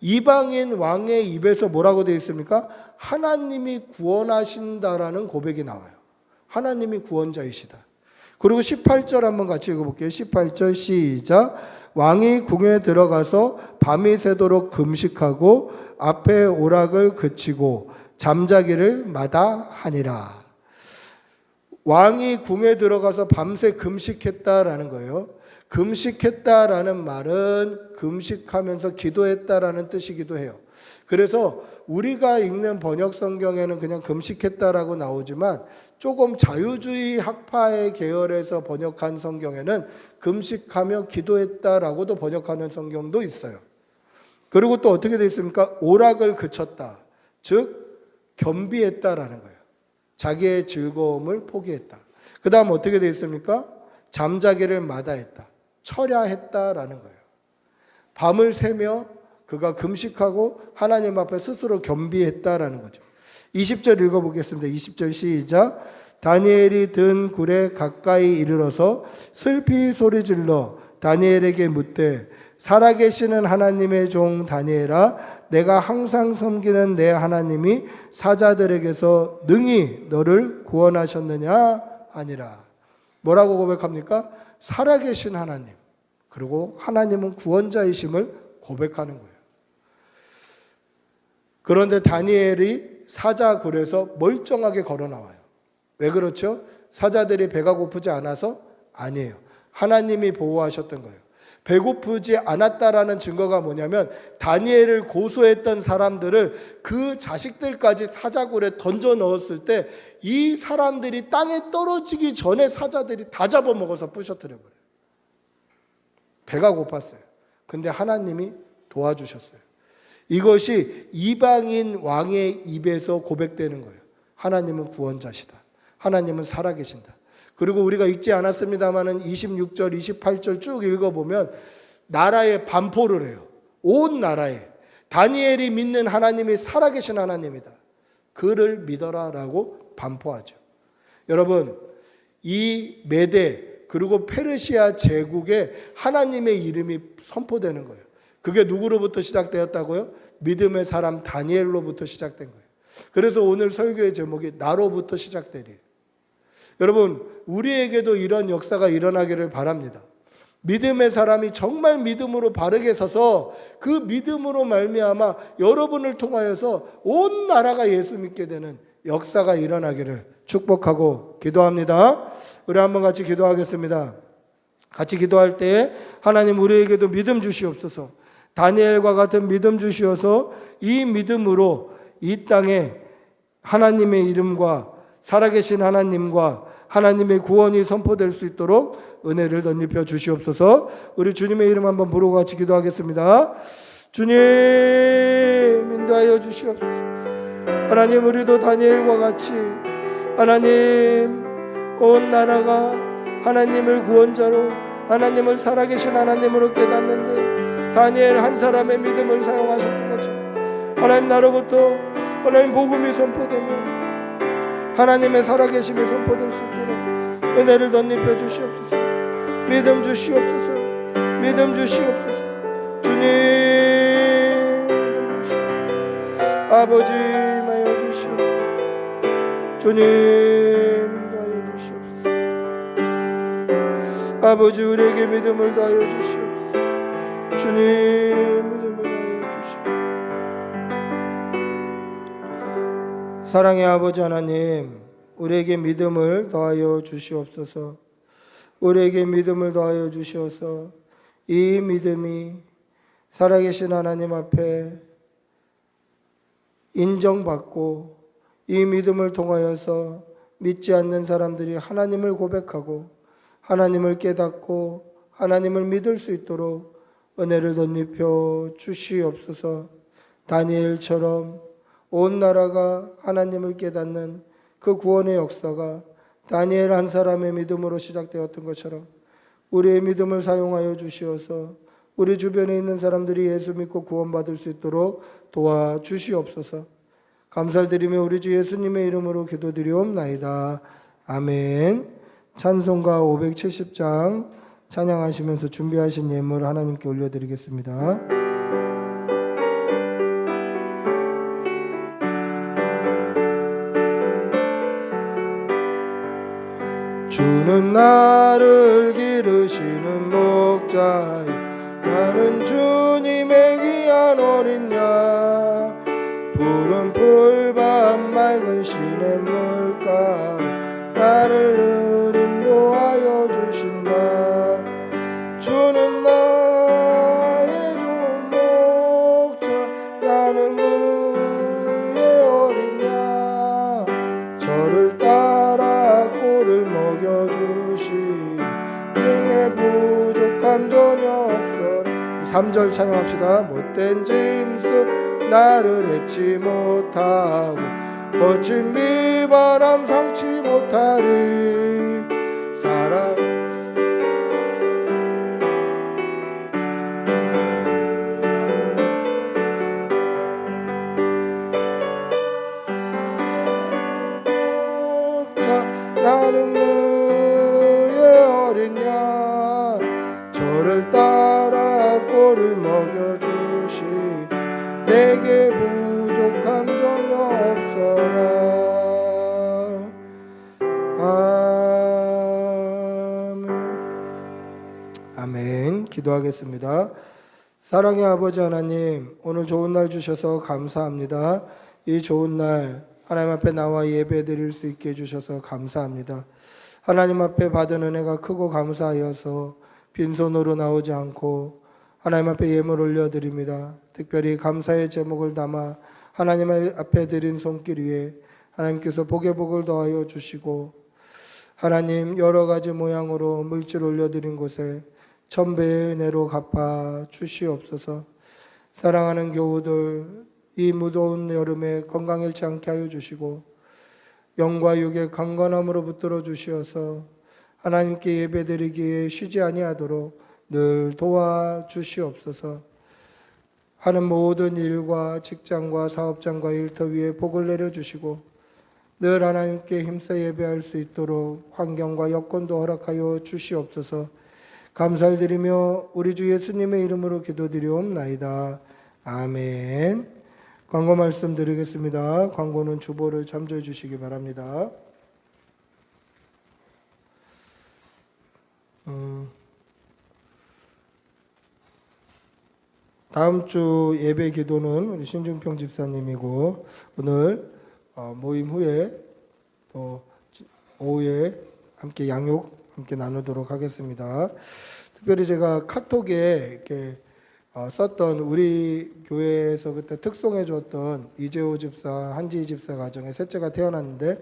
이방인 왕의 입에서 뭐라고 되어 있습니까? 하나님이 구원하신다라는 고백이 나와요. 하나님이 구원자이시다. 그리고 18절 한번 같이 읽어볼게요. 18절 시작. 왕이 궁에 들어가서 밤이 새도록 금식하고 앞에 오락을 그치고 잠자기를 마다하니라. 왕이 궁에 들어가서 밤새 금식했다라는 거예요. 금식했다라는 말은 금식하면서 기도했다라는 뜻이기도 해요. 그래서 우리가 읽는 번역 성경에는 그냥 금식했다라고 나오지만 조금 자유주의 학파의 계열에서 번역한 성경에는 금식하며 기도했다라고도 번역하는 성경도 있어요. 그리고 또 어떻게 되어 있습니까? 오락을 그쳤다. 즉 겸비했다라는 거예요. 자기의 즐거움을 포기했다. 그 다음 어떻게 되어 있습니까? 잠자기를 마다했다. 철야했다라는 거예요. 밤을 새며 그가 금식하고 하나님 앞에 스스로 겸비했다라는 거죠. 20절 읽어보겠습니다. 20절 시작. 다니엘이 든 굴에 가까이 이르러서 슬피 소리질러 다니엘에게 묻되 살아계시는 하나님의 종 다니엘아, 내가 항상 섬기는 내 하나님이 사자들에게서 능히 너를 구원하셨느냐 하니라. 뭐라고 고백합니까? 살아계신 하나님, 그리고 하나님은 구원자이심을 고백하는 거예요. 그런데 다니엘이 사자굴에서 멀쩡하게 걸어 나와요. 왜 그렇죠? 사자들이 배가 고프지 않아서? 아니에요. 하나님이 보호하셨던 거예요. 배고프지 않았다라는 증거가 뭐냐면 다니엘을 고소했던 사람들을 그 자식들까지 사자굴에 던져 넣었을 때 이 사람들이 땅에 떨어지기 전에 사자들이 다 잡아먹어서 부셔뜨려 버려요. 배가 고팠어요. 근데 하나님이 도와주셨어요. 이것이 이방인 왕의 입에서 고백되는 거예요. 하나님은 구원자시다. 하나님은 살아계신다. 그리고 우리가 읽지 않았습니다마는 26절, 28절 쭉 읽어보면 나라에 반포를 해요. 온 나라에 다니엘이 믿는 하나님이 살아계신 하나님이다. 그를 믿어라라고 반포하죠. 여러분, 이 메대 그리고 페르시아 제국에 하나님의 이름이 선포되는 거예요. 그게 누구로부터 시작되었다고요? 믿음의 사람 다니엘로부터 시작된 거예요. 그래서 오늘 설교의 제목이 나로부터 시작되리. 여러분, 우리에게도 이런 역사가 일어나기를 바랍니다. 믿음의 사람이 정말 믿음으로 바르게 서서 그 믿음으로 말미암아 여러분을 통하여서 온 나라가 예수 믿게 되는 역사가 일어나기를 축복하고 기도합니다. 우리 한번 같이 기도하겠습니다. 같이 기도할 때 하나님 우리에게도 믿음 주시옵소서. 다니엘과 같은 믿음 주시어서 이 믿음으로 이 땅에 하나님의 이름과 살아계신 하나님과 하나님의 구원이 선포될 수 있도록 은혜를 덧입혀 주시옵소서. 우리 주님의 이름 한번 부르고 같이 기도하겠습니다. 주님 인도하여 주시옵소서. 하나님, 우리도 다니엘과 같이 하나님 온 나라가 하나님을 구원자로 하나님을 살아계신 하나님으로 깨닫는데 다니엘 한 사람의 믿음을 사용하셨던 것처럼 하나님 나로부터 하나님 복음이 선포되며 하나님의 살아계심이 선포될 수 있도록 은혜를 덧입혀 주시옵소서. 믿음 주시옵소서. 믿음 주시옵소서. 주님 믿음 주시옵소서. 아버지 임하여 주시옵소서. 주님 인도하여 주시옵소서. 아버지 우리에게 믿음을 더하여 주시옵소서. 주님 믿음을 더하여 주시옵소서. 사랑의 아버지 하나님, 우리에게 믿음을 더하여 주시옵소서. 우리에게 믿음을 더하여 주시어서 이 믿음이 살아계신 하나님 앞에 인정받고 이 믿음을 통하여서 믿지 않는 사람들이 하나님을 고백하고 하나님을 깨닫고 하나님을 믿을 수 있도록 은혜를 덧입혀 주시옵소서. 다니엘처럼 온 나라가 하나님을 깨닫는 그 구원의 역사가 다니엘 한 사람의 믿음으로 시작되었던 것처럼 우리의 믿음을 사용하여 주시어서 우리 주변에 있는 사람들이 예수 믿고 구원받을 수 있도록 도와주시옵소서. 감사를 드리며 우리 주 예수님의 이름으로 기도드리옵나이다. 아멘. 찬송가 570장 찬양하시면서 준비하신 예물 하나님께 올려드리겠습니다. 주는 나를 기르시는 목자요, 나는 주님의 귀한 어린 양. 푸른 풀밭 맑은 시냇물가로 나를 늘 인도하여 주신다. 주는 나의 좋은 목자, 나는 그의 어린 양. 저를 따라 꼴을 먹여주시니 내게 부족함 전혀 없어라. 3절 찬양합시다. 못된 짐승 나를 해치 못하고 거친 비바람 상치 못하리. 사랑 나는 그의 어린 양. 저를 따라 꼴을 먹여주시 내게 부족함 전혀 없어라. 아멘. 아멘. 기도하겠습니다. 사랑의 아버지 하나님, 오늘 좋은 날 주셔서 감사합니다. 이 좋은 날 하나님 앞에 나와 예배 드릴 수 있게 해주셔서 감사합니다. 하나님 앞에 받은 은혜가 크고 감사하여서 빈손으로 나오지 않고 하나님 앞에 예물 올려드립니다. 특별히 감사의 제목을 담아 하나님 앞에 드린 손길 위에 하나님께서 복의 복을 더하여 주시고, 하나님 여러 가지 모양으로 물질 올려드린 곳에 천배의 은혜로 갚아 주시옵소서. 사랑하는 교우들, 이 무더운 여름에 건강 잃지 않게 하여 주시고 영과 육의 강건함으로 붙들어 주시어서 하나님께 예배드리기에 쉬지 아니하도록 늘 도와주시옵소서. 하는 모든 일과 직장과 사업장과 일터 위에 복을 내려주시고 늘 하나님께 힘써 예배할 수 있도록 환경과 여건도 허락하여 주시옵소서. 감사를 드리며 우리 주 예수님의 이름으로 기도드리옵나이다. 아멘. 광고 말씀 드리겠습니다. 광고는 주보를 참조해 주시기 바랍니다. 다음 주 예배 기도는 우리 신중평 집사님이고, 오늘 모임 후에 또 오후에 함께 양육 함께 나누도록 하겠습니다. 특별히 제가 카톡에 이렇게 썼던 우리 교회에서 그때 특송해 줬던 이재호 집사, 한지희 집사 가정에 셋째가 태어났는데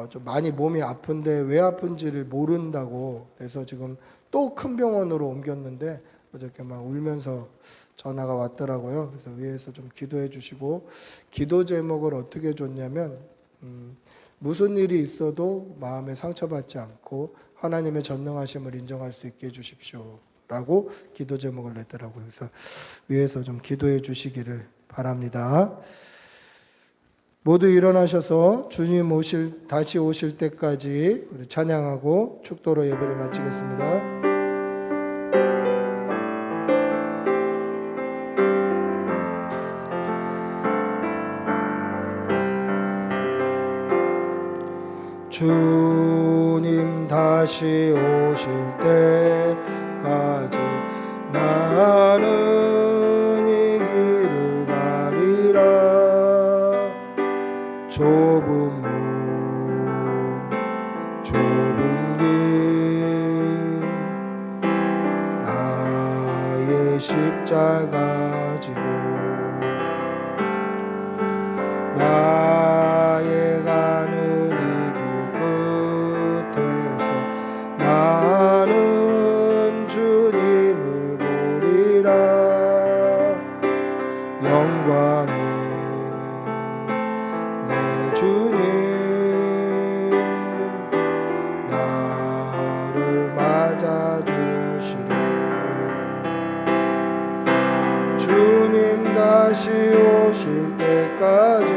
좀 많이 몸이 아픈데 왜 아픈지를 모른다고, 그래서 지금 또 큰 병원으로 옮겼는데 어저께 막 울면서 전화가 왔더라고요. 그래서 위에서 좀 기도해 주시고, 기도 제목을 어떻게 줬냐면 무슨 일이 있어도 마음에 상처받지 않고 하나님의 전능하심을 인정할 수 있게 해주십시오 라고 기도 제목을 냈더라고요. 그래서 위에서 좀 기도해 주시기를 바랍니다. 모두 일어나셔서 주님 다시 오실 때까지 우리 찬양하고 축도로 예배를 마치겠습니다. 주님 다시 오실 때까지 나는 이 길을 가리라. 좁은 문 좁은 길 나의 십자가 지고 나의 가는 이 길 끝에서 나는 주님을 보리라. 영광이 내 주님 나를 맞아주시리. 주님 다시 오실 때까지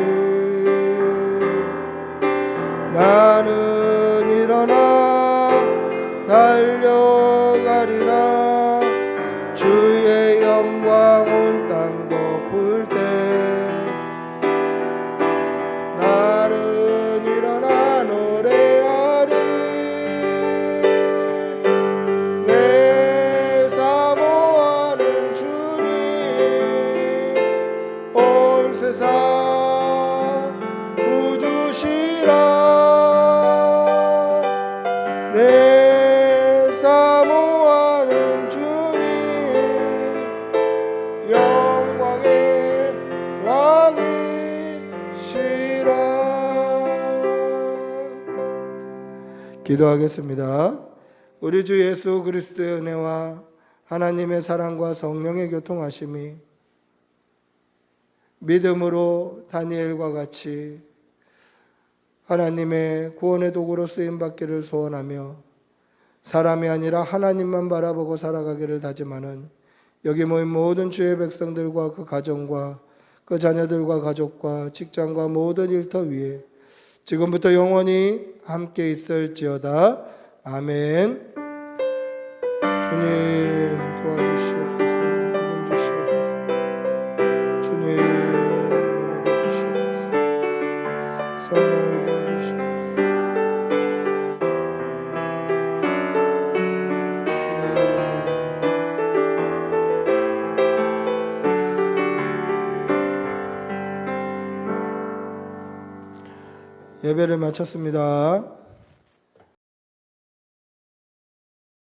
나는 일어나 달려가리라. 주의 영광 온 땅 덮을 때 나는 일어나 노래하리. 내 사모하는 주님 온 세상 구주시라. 내 사모하는 주님 영광의 왕이시라. 기도하겠습니다. 우리 주 예수 그리스도의 은혜와 하나님의 사랑과 성령의 교통하심이 믿음으로 다니엘과 같이 하나님의 구원의 도구로 쓰임받기를 소원하며 사람이 아니라 하나님만 바라보고 살아가기를 다짐하는 여기 모인 모든 주의 백성들과 그 가정과 그 자녀들과 가족과 직장과 모든 일터 위에 지금부터 영원히 함께 있을지어다. 아멘. 주님 도와주시옵소서. 믿음 주시옵소서. 주님 믿음 주시옵소서. 성령을 부어주시옵소서. 예배를 마쳤습니다.